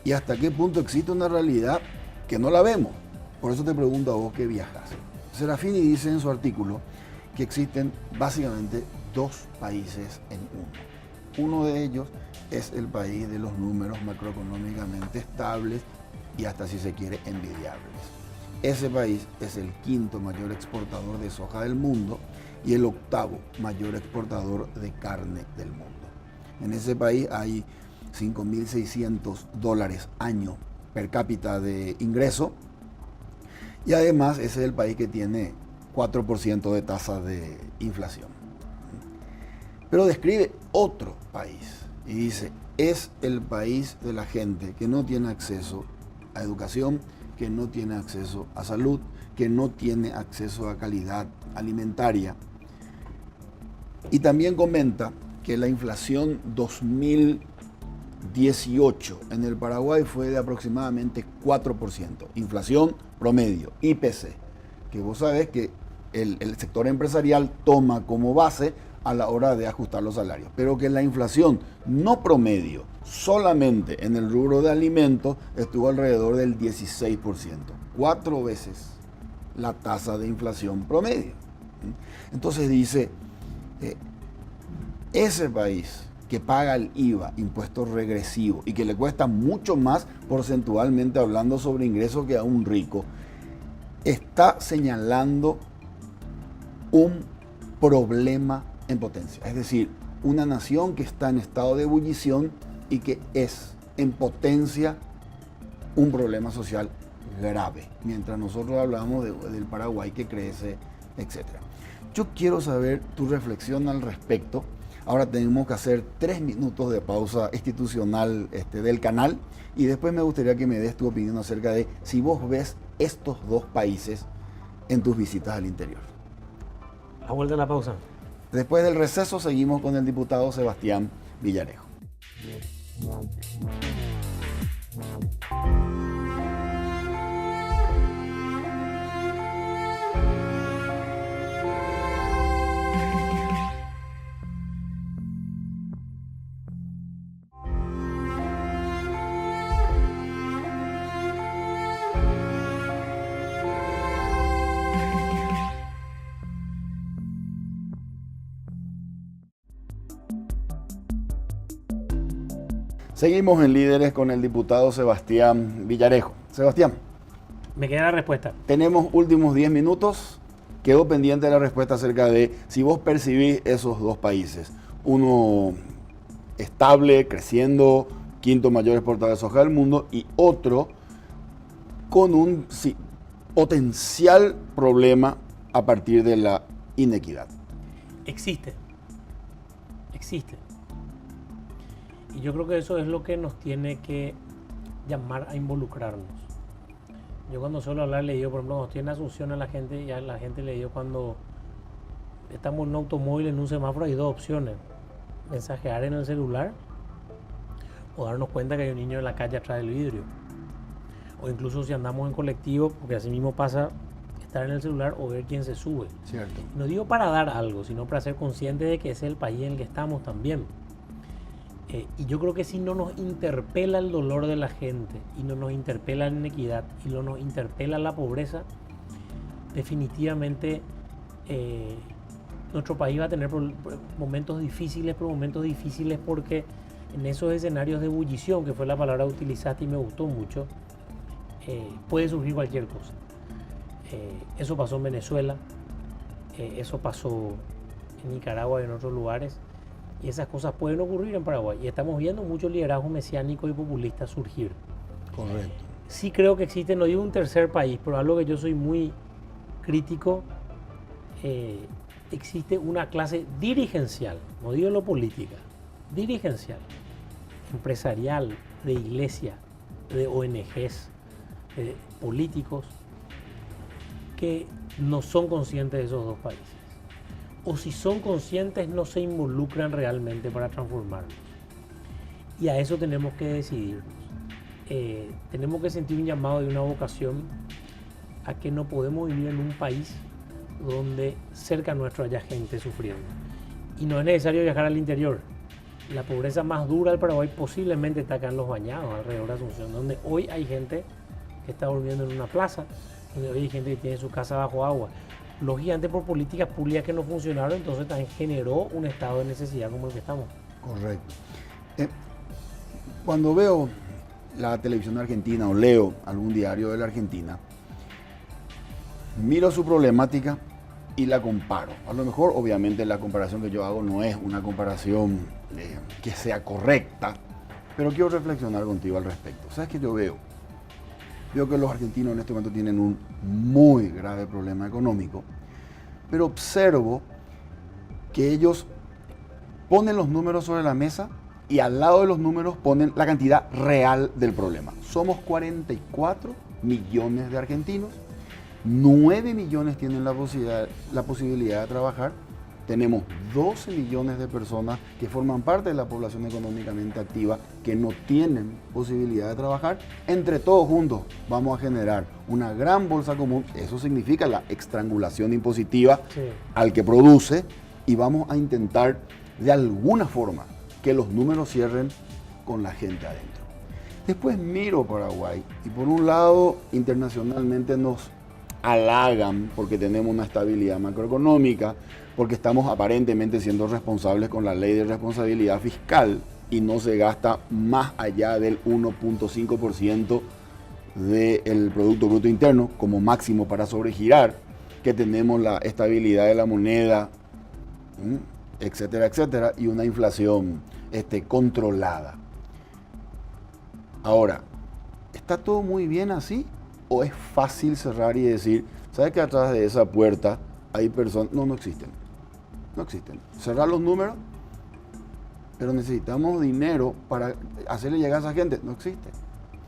y hasta qué punto existe una realidad que no la vemos? Por eso te pregunto a vos que viajas. Serafini dice en su artículo que existen básicamente dos países en uno. Uno de ellos es el país de los números macroeconómicamente estables y hasta, si se quiere, envidiables. Ese país es el quinto mayor exportador de soja del mundo y el octavo mayor exportador de carne del mundo. En ese país hay $5.600 año per cápita de ingreso y además ese es el país que tiene 4% de tasa de inflación. Pero describe otro país y dice, es el país de la gente que no tiene acceso a educación, que no tiene acceso a salud, que no tiene acceso a calidad alimentaria. Y también comenta que la inflación 2018 en el Paraguay fue de aproximadamente 4%. Inflación promedio, IPC, que vos sabés que el sector empresarial toma como base a la hora de ajustar los salarios, pero que la inflación no promedio, solamente en el rubro de alimentos, estuvo alrededor del 16%, 4 veces la tasa de inflación promedio. Entonces dice, ese país que paga el IVA, impuesto regresivo, y que le cuesta mucho más porcentualmente hablando sobre ingresos que a un rico, está señalando un problema en potencia. Es decir, una nación que está en estado de ebullición y que es en potencia un problema social grave, mientras nosotros hablamos del Paraguay que crece, etc. Yo quiero saber tu reflexión al respecto. Ahora tenemos que hacer 3 minutos de pausa institucional del canal y después me gustaría que me des tu opinión acerca de si vos ves estos dos países en tus visitas al interior. A vuelta de la pausa. Después del receso seguimos con el diputado Sebastián Villarejo. Seguimos en Líderes con el diputado Sebastián Villarejo. Sebastián, Me queda la respuesta. tenemos últimos 10 minutos. Quedó pendiente la respuesta acerca de si vos percibís esos dos países. Uno estable, creciendo, quinto mayor exportador de soja del mundo, y otro con un potencial problema a partir de la inequidad. Existe. Y yo creo que eso es lo que nos tiene que llamar a involucrarnos. Yo cuando suelo hablar, le digo, por ejemplo, cuando estoy en Asunción a la gente, y a la gente le digo, cuando estamos en un automóvil, en un semáforo, hay dos opciones: mensajear en el celular o darnos cuenta que hay un niño en la calle atrás del vidrio. O incluso si andamos en colectivo, porque así mismo pasa, estar en el celular o ver quién se sube. Cierto. No digo para dar algo, sino para ser conscientes de que ese es el país en el que estamos también. Y yo creo que si no nos interpela el dolor de la gente, y no nos interpela la inequidad, y no nos interpela la pobreza, definitivamente nuestro país va a tener momentos difíciles, pero momentos difíciles porque en esos escenarios de ebullición, que fue la palabra que utilizaste y me gustó mucho, puede surgir cualquier cosa. Eso pasó en Venezuela, eso pasó en Nicaragua y en otros lugares, y esas cosas pueden ocurrir en Paraguay. Y estamos viendo mucho liderazgo mesiánico y populista surgir. Correcto. Sí creo que existe, no digo un tercer país, pero algo que yo soy muy crítico, existe una clase dirigencial, no digo lo política, dirigencial, empresarial, de iglesia, de ONGs, de políticos, que no son conscientes de esos dos países. O si son conscientes, no se involucran realmente para transformarlos. Y a eso tenemos que decidirnos. Tenemos que sentir un llamado y una vocación a que no podemos vivir en un país donde cerca nuestro haya gente sufriendo. Y no es necesario viajar al interior. La pobreza más dura del Paraguay posiblemente está acá en Los Bañados, alrededor de Asunción, donde hoy hay gente que está durmiendo en una plaza, donde hoy hay gente que tiene su casa bajo agua. Lógicamente, por políticas públicas que no funcionaron, entonces también generó un estado de necesidad como el que estamos. Correcto. Cuando veo la televisión argentina o leo algún diario de la Argentina, miro su problemática y la comparo. A lo mejor, obviamente, la comparación que yo hago no es una comparación que sea correcta, pero quiero reflexionar contigo al respecto. ¿Sabes qué yo veo? Veo que los argentinos en este momento tienen un muy grave problema económico, pero observo que ellos ponen los números sobre la mesa y al lado de los números ponen la cantidad real del problema. Somos 44 millones de argentinos, 9 millones tienen la posibilidad de trabajar, tenemos 12 millones de personas que forman parte de la población económicamente activa que no tienen posibilidad de trabajar. Entre todos juntos vamos a generar una gran bolsa común, eso significa la estrangulación impositiva al que produce, y vamos a intentar de alguna forma que los números cierren con la gente adentro. Después miro Paraguay y por un lado internacionalmente nos halagan porque tenemos una estabilidad macroeconómica, porque estamos aparentemente siendo responsables con la ley de responsabilidad fiscal y no se gasta más allá del 1.5% del Producto Bruto Interno como máximo para sobregirar, que tenemos la estabilidad de la moneda, etcétera, etcétera, y una inflación controlada. Ahora, ¿está todo muy bien así? ¿O es fácil cerrar y decir, ¿sabes que atrás de esa puerta hay personas? No, no existen. No existen. Cerrar los números, pero necesitamos dinero para hacerle llegar a esa gente. No existe.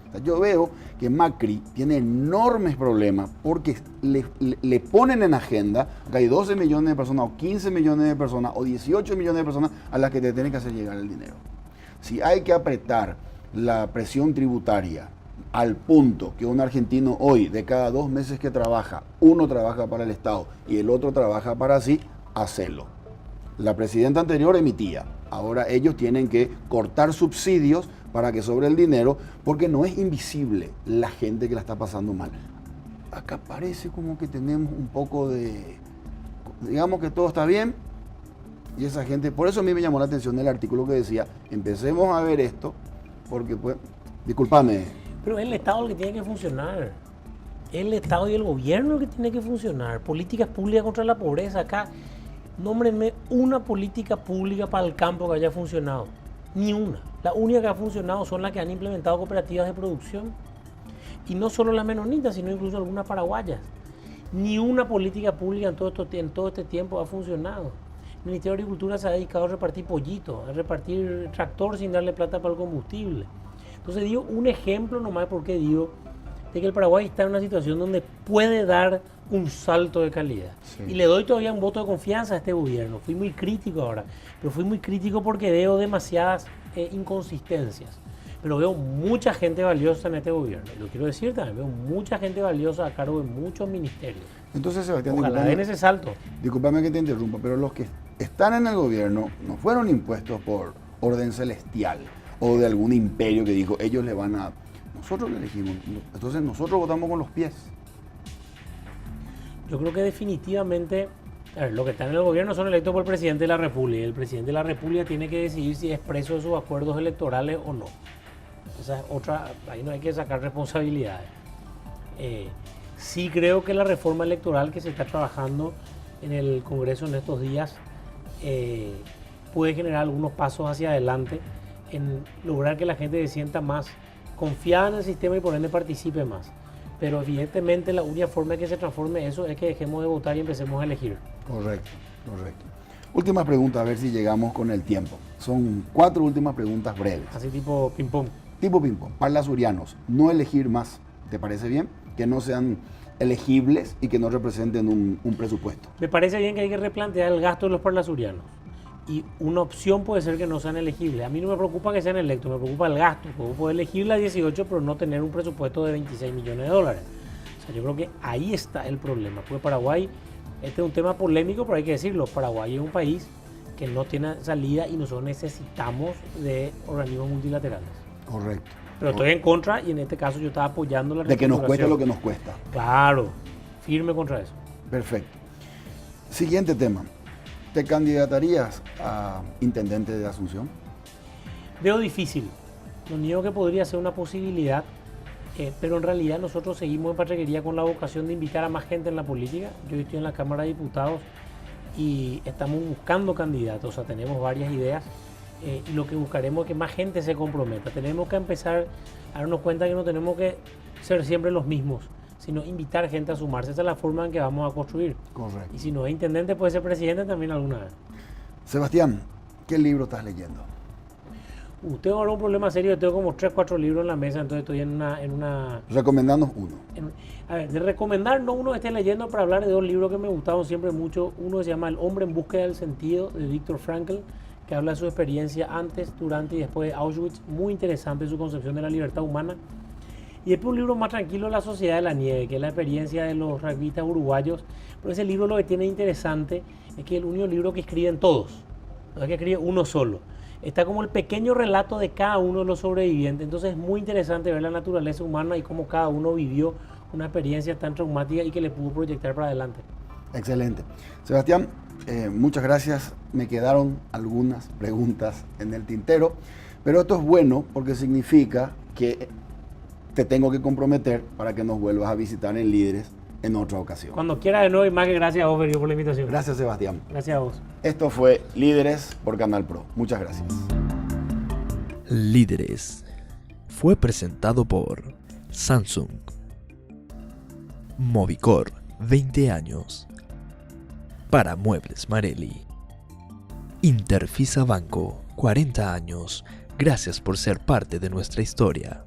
O sea, yo veo que Macri tiene enormes problemas porque le ponen en agenda que hay 12 millones de personas, o 15 millones de personas, o 18 millones de personas a las que te tienen que hacer llegar el dinero. Si hay que apretar la presión tributaria al punto que un argentino hoy, de cada 2 meses que trabaja, uno trabaja para el Estado y el otro trabaja para sí, hacelo. La presidenta anterior emitía, ahora ellos tienen que cortar subsidios para que sobre el dinero, porque no es invisible la gente que la está pasando mal. Acá parece como que tenemos un poco de, digamos que todo está bien, y esa gente, por eso a mí me llamó la atención el artículo que decía, empecemos a ver esto, porque pues, discúlpame. Pero es el Estado el que tiene que funcionar. Es el Estado y el gobierno el que tiene que funcionar. Políticas públicas contra la pobreza. Acá, nómbrenme una política pública para el campo que haya funcionado. Ni una. La única que ha funcionado son las que han implementado cooperativas de producción. Y no solo las menonitas, sino incluso algunas paraguayas. Ni una política pública en todo este tiempo ha funcionado. El Ministerio de Agricultura se ha dedicado a repartir pollitos, a repartir tractor sin darle plata para el combustible. Entonces digo un ejemplo nomás porque digo de que el Paraguay está en una situación donde puede dar un salto de calidad. Sí. Y le doy todavía un voto de confianza a este gobierno. Fui muy crítico ahora, pero fui muy crítico porque veo demasiadas inconsistencias. Pero veo mucha gente valiosa en este gobierno. Lo quiero decir también, veo mucha gente valiosa a cargo de muchos ministerios. Entonces, Sebastián, ojalá den ese salto. Discúlpame que te interrumpa, pero los que están en el gobierno no fueron impuestos por orden celestial o de algún imperio que dijo, ellos le van a... Nosotros le elegimos, entonces nosotros votamos con los pies. Yo creo que definitivamente A ver, los que están en el gobierno son electos por el presidente de la República. El presidente de la República tiene que decidir si es preso de sus acuerdos electorales o no. Esa es otra, ahí no hay que sacar responsabilidades. Sí creo que la reforma electoral que se está trabajando en el Congreso en estos días puede generar algunos pasos hacia adelante en lograr que la gente se sienta más confiada en el sistema y por ende participe más. Pero evidentemente la única forma de que se transforme eso es que dejemos de votar y empecemos a elegir. Correcto, correcto. Última pregunta, a ver si llegamos con el tiempo. Son 4 últimas preguntas breves. Así tipo ping-pong. Tipo ping-pong. Parlasurianos, no elegir más. ¿Te parece bien? Que no sean elegibles y que no representen un presupuesto. Me parece bien que hay que replantear el gasto de los parlasurianos. Y una opción puede ser que no sean elegibles. A mí no me preocupa que sean electos, me preocupa el gasto. Puedo poder elegir la 18, pero no tener un presupuesto de 26 millones de dólares. O sea, yo creo que ahí está el problema. Porque Paraguay, este es un tema polémico, pero hay que decirlo. Paraguay es un país que no tiene salida y nosotros necesitamos de organismos multilaterales. Correcto. Pero estoy en contra y en este caso yo estaba apoyando la de que nos cueste reestructuración. lo que nos cuesta. Claro, firme contra eso. Perfecto. Siguiente tema. ¿Te candidatarías a intendente de Asunción? Veo difícil. Lo niego que podría ser una posibilidad, pero en realidad nosotros seguimos en Patraquería con la vocación de invitar a más gente en la política. Yo estoy en la Cámara de Diputados y estamos buscando candidatos, o sea, tenemos varias ideas. Y lo que buscaremos es que más gente se comprometa. Tenemos que empezar a darnos cuenta que no tenemos que ser siempre los mismos, sino invitar gente a sumarse. Esa es la forma en que vamos a construir. Correcto. Y si no es intendente, puede ser presidente también alguna vez. Sebastián, ¿qué libro estás leyendo? Tengo ahora un problema serio. Tengo como 3 o 4 libros en la mesa, entonces estoy en una Recomendanos uno. a ver, de recomendar, no uno que esté leyendo, para hablar de 2 libros que me gustaron siempre mucho. Uno se llama El hombre en búsqueda del sentido, de Viktor Frankl, que habla de su experiencia antes, durante y después de Auschwitz. Muy interesante su concepción de la libertad humana. Y después un libro más tranquilo, La sociedad de la nieve, que es la experiencia de los rugbyistas uruguayos. Pero ese libro lo que tiene interesante es que es el único libro que escriben todos, no es que escribe uno solo. Está como el pequeño relato de cada uno de los sobrevivientes. Entonces es muy interesante ver la naturaleza humana y cómo cada uno vivió una experiencia tan traumática y que le pudo proyectar para adelante. Excelente. Sebastián, muchas gracias. Me quedaron algunas preguntas en el tintero, pero esto es bueno porque significa que te tengo que comprometer para que nos vuelvas a visitar en Líderes en otra ocasión. Cuando quiera de nuevo, y más que gracias a vos, Ferrio, por la invitación. Gracias, Sebastián. Gracias a vos. Esto fue Líderes por Canal Pro. Muchas gracias. Líderes fue presentado por Samsung, Movicor, 20 años, para Muebles Marelli, Interfisa Banco, 40 años. Gracias por ser parte de nuestra historia.